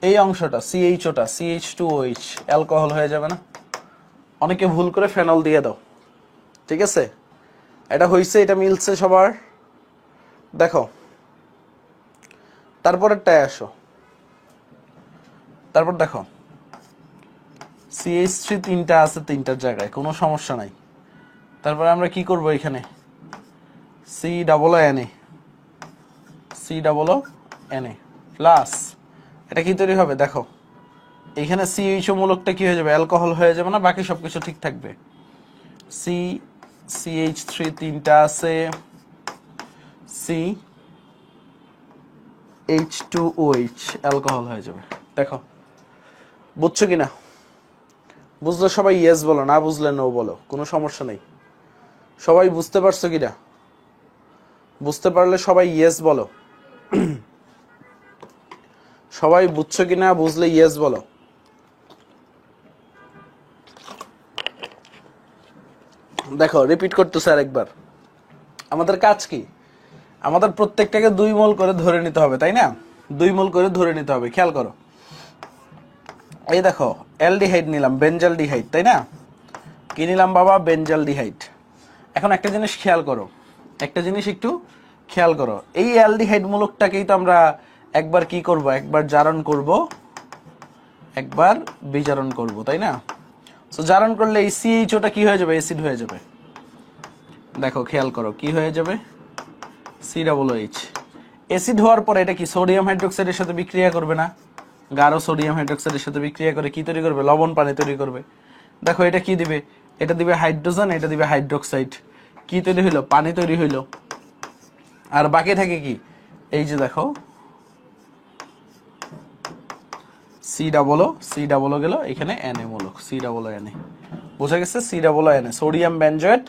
এই অংশটা CHOটা CH2OH অ্যালকোহল হয়ে যাবে না? অনেকে ভুল করে ফেনল দিয়ে দাও, ঠিক আছে। এটা হইছে, এটা মিলছে সবার। দেখো তারপরেরটায় আসো, তারপর দেখো CH3 তিনটা আছে, তিনটার জায়গায় কোনো সমস্যা নাই। তারপরে আমরা কি করব, এখানে COONA প্লাস এটা কি তৈরি হবে দেখো, এখানে CHO মূলকটা কি হয়ে যাবে, অ্যালকোহল হয়ে যাবে না? বাকি সবকিছু ঠিক থাকবে। CH3 তিনটা আছে, CH2OH অ্যালকোহল হয়ে যাবে। দেখো বুঝছো কিনা? বুঝলে সবাই ইয়েস বলো, না বুঝলে নো বলো, কোনো সমস্যা নেই। সবাই বুঝতে পারছো কিনা? বুঝতে পারলে সবাই ইয়েস বলো। সবাই বুঝছো কিনা, বুঝলে ইয়েস বলো। দেখো রিপিট করতেছে আরেকবার, আমাদের কাজ কি? আমাদের প্রত্যেকটাকে 2 মোল করে ধরে নিতে হবে, তাই না? 2 মোল করে ধরে নিতে হবে। খেয়াল করো, এই দেখো অ্যালডিহাইড নিলাম, বেঞ্জালডিহাইড, তাই না? কি নিলাম বাবা? বেঞ্জালডিহাইড। এখন একটা জিনিস খেয়াল করো, একটা জিনিস একটু খেয়াল করো, এই অ্যালডিহাইড মূলকটাকেই তো আমরা একবার কি করব, একবার জারণ করব, একবার বিজারণ করব, তাই না? তো জারণ করলে এই CHOটা কি হয়ে যাবে, অ্যাসিড হয়ে যাবে। দেখো খেয়াল করো কি হয়ে যাবে, COOH। অ্যাসিড হওয়ার পরে এটা কি সোডিয়াম হাইড্রোক্সাইডের সাথে বিক্রিয়া করবে না? গাঢ় সোডিয়াম হাইড্রোক্সাইডের সাথে বিক্রিয়া করে কি তৈরি করবে, লবণ পানি তৈরি করবে। দেখো এটা কি দিবে, এটা দিবে হাইড্রোজেন, এটা দিবে হাইড্রোক্সাইড, কি তৈরি হইলো, পানি তৈরি হইলো। আর বাকি থাকে কি, এই যে দেখো C গেল, এখানে Na মূলক, COONA, বোঝা গেছে? COONA সোডিয়াম বেনজয়েট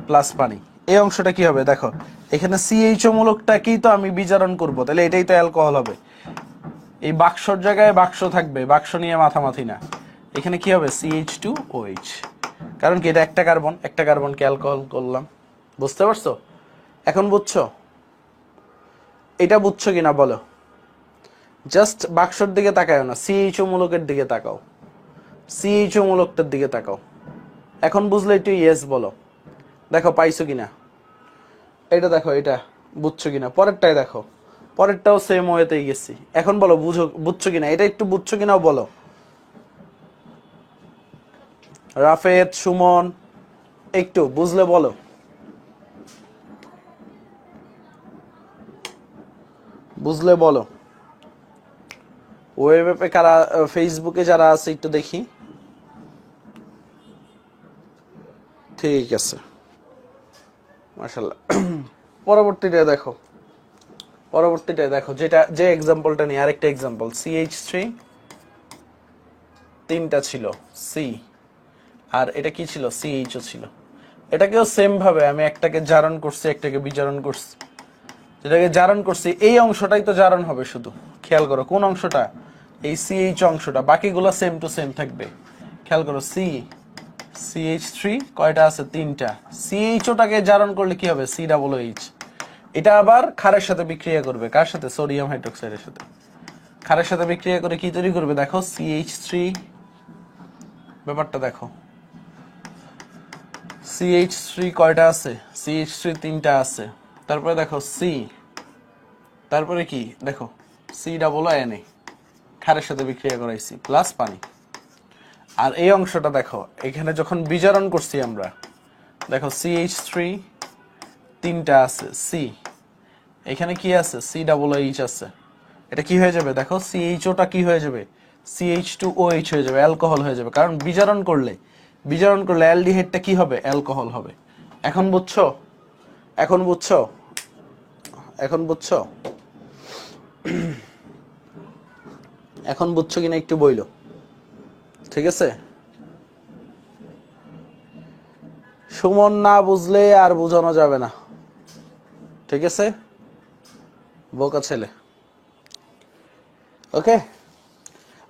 প্লাস পানি। এই অংশটা কি হবে দেখো, এখানে CHO মূলকটাকেই তো আমি বিজারণ করব, তাহলে এটাই তো অ্যালকোহল হবে। এই বাক্সর জায়গায় বাক্স থাকবে, বাক্স নিয়ে মাথামাথি না। এখানে কি হবে, CH2OH, কারণ কি এটা একটা কার্বন, একটা কার্বনকে অ্যালকোহল করলাম। বুঝতে পারছো? এখন বুঝছো? এটা বুঝছো কিনা বলো? জাস্ট বাক্সর দিকে তাকাও না, CHO মূলকের দিকে তাকাও, CHO মূলকটার দিকে তাকাও। এখন বুঝলে একটু ইয়েস বলো। দেখো পাইছো কিনা, এটা দেখো, এটা বুঝছো কিনা? পরেরটাই দেখো, পরেরটাও সেম ওয়েতেই গেছি। এখন বলো বুঝছো কিনা, এটা একটু বুঝছো কিনাও বলো। রাফেদ, সুমন, একটু বুঝলে বলো, বুঝলে বলো। ওয়েবে কারা, ফেসবুকে যারা আছে একটু দেখি। ঠিক আছে, মাশাআল্লাহ। পরবর্তীটা দেখো যেটা, যে এক্সাম্পলটা নিয়ে আরেকটা এক্সাম্পল, CH3 তিনটা ছিল, সি, আর এটা কি ছিল, CHও ছিল। এটাকেও সেম ভাবে আমি একটাকে জারণ করছি, একটাকে বিজারণ করছি। যেটাকে জারণ করছি এই অংশটাই তো জারণ হবে শুধু, খেয়াল করো কোন অংশটা, এই CH অংশটা, বাকিগুলো সেম টু সেম থাকবে। খেয়াল করো CH3 কয়টা আছে, তিনটা। CHOটাকে জারণ করলে কি হবে, COOH। এটা আবার ক্ষারের সাথে বিক্রিয়া করবে, কার সাথে, সোডিয়াম হাইড্রোক্সাইডের সাথে। ক্ষারের সাথে বিক্রিয়া করে কি তৈরি করবে, দেখো CH3, ব্যাপারটা দেখো, CH3 কয়টা আছে, CH3 তিনটা আছে। তারপরে দেখো সি, তারপরে কি দেখো COONA, ক্ষারের সাথে বিক্রিয়া করাইছি, প্লাস পানি। আর এই অংশটা দেখো, এখানে যখন বিজারণ করছি আমরা, দেখো CH3 তিনটা আছে, সি, এখানে কি আছে, COOH আছে। এটা কি হয়ে যাবে, দেখো CHOটা কি হয়ে যাবে, CH2OH হয়ে যাবে, অ্যালকোহল হয়ে যাবে। কারণ বিজারণ করলে অ্যালডিহাইডটা কি হবে, অ্যালকোহল হবে। এখন বুঝছো, এখন বুঝছো, এখন বুঝছো, এখন বুঝছো কিনা একটু বইলো, ঠিক আছে। সুমন না বুঝলে আর বোঝানো যাবে না, ঠিক আছে, বোকা ছেলে। ওকে,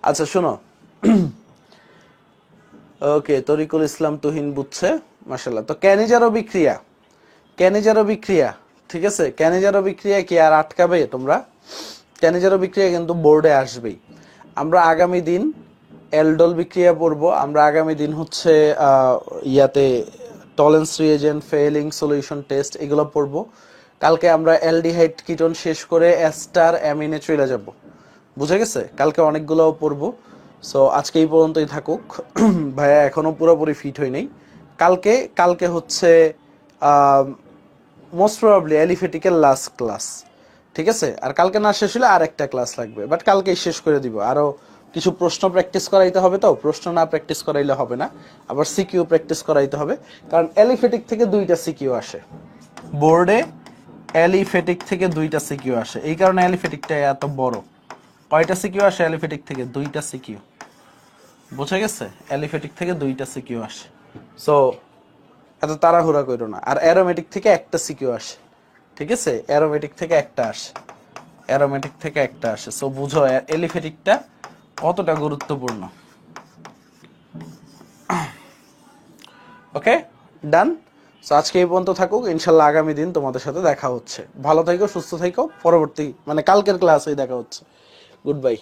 আচ্ছা শোনো। ওকে, তরিকুল ইসলাম তুহিন বুঝছে, মাশাআল্লাহ। তো ক্যানিজারো বিক্রিয়া, ঠিক আছে, ক্যানিজারো বিক্রিয়া কি আর আটকাবে তোমরা? ক্যানিজারো বিক্রিয়া কিন্তু বোর্ডে আসবেই। আমরা আগামী দিন এলডোল বিক্রিয়া পড়বো, আমরা আগামী দিন হচ্ছে ইয়াতে Tollens reagent, felling solution test, এগুলো পড়বো। কালকে আমরা অ্যালডিহাইড কিটোন শেষ করে এস্টার অ্যামিনে চলে যাব, বুঝে গেছে। কালকে অনেকগুলো পড়বো। সো আজকে এই পর্যন্তই থাকুক। ভাইয়া এখনো পুরোপুরি ফিট হই নাই। কালকে হচ্ছে মোস্ট প্রবাবলি অ্যালিফেটিকের লাস্ট ক্লাস, ঠিক আছে। আর কালকে না শেষ হলে আর একটা ক্লাস লাগবে, বাট কালকেই শেষ করে দিব। আরো কিছু প্রশ্ন প্র্যাকটিস করাইতে হবে, তো প্রশ্ন না প্র্যাকটিস করাইলে হবে না, আবার সিকিউ প্র্যাকটিস করাইতে হবে। কারণ অ্যালিফেটিক থেকে 2টা সিকিউ আসে বোর্ডে, অ্যালিফেটিক থেকে 2টা সিকিউ আসে। এই কারণে অ্যালিফেটিকটা এত বড়। কয়টা সিকিউ আসে অ্যালিফেটিক থেকে, 2টা সিকিউ, বুঝে গেছে। অ্যালিফেটিক থেকে 2টা সিকিউ আসে। সো এত তাড়াহুড়া করো না। আর অ্যারোমেটিক থেকে একটা সিকিউ আসে, ঠিক আছে, অ্যারোমেটিক থেকে একটা আসে। সো বুঝো এলিফেটিকটা কতটা গুরুত্বপূর্ণ। ওকে, ডান। সো আজকে এই পর্যন্ত থাকুক, ইনশাল্লাহ আগামী দিন তোমাদের সাথে দেখা হচ্ছে। ভালো থাকো, সুস্থ থাকো, পরবর্তী মানে কালকের ক্লাসেই দেখা হচ্ছে। Good bye.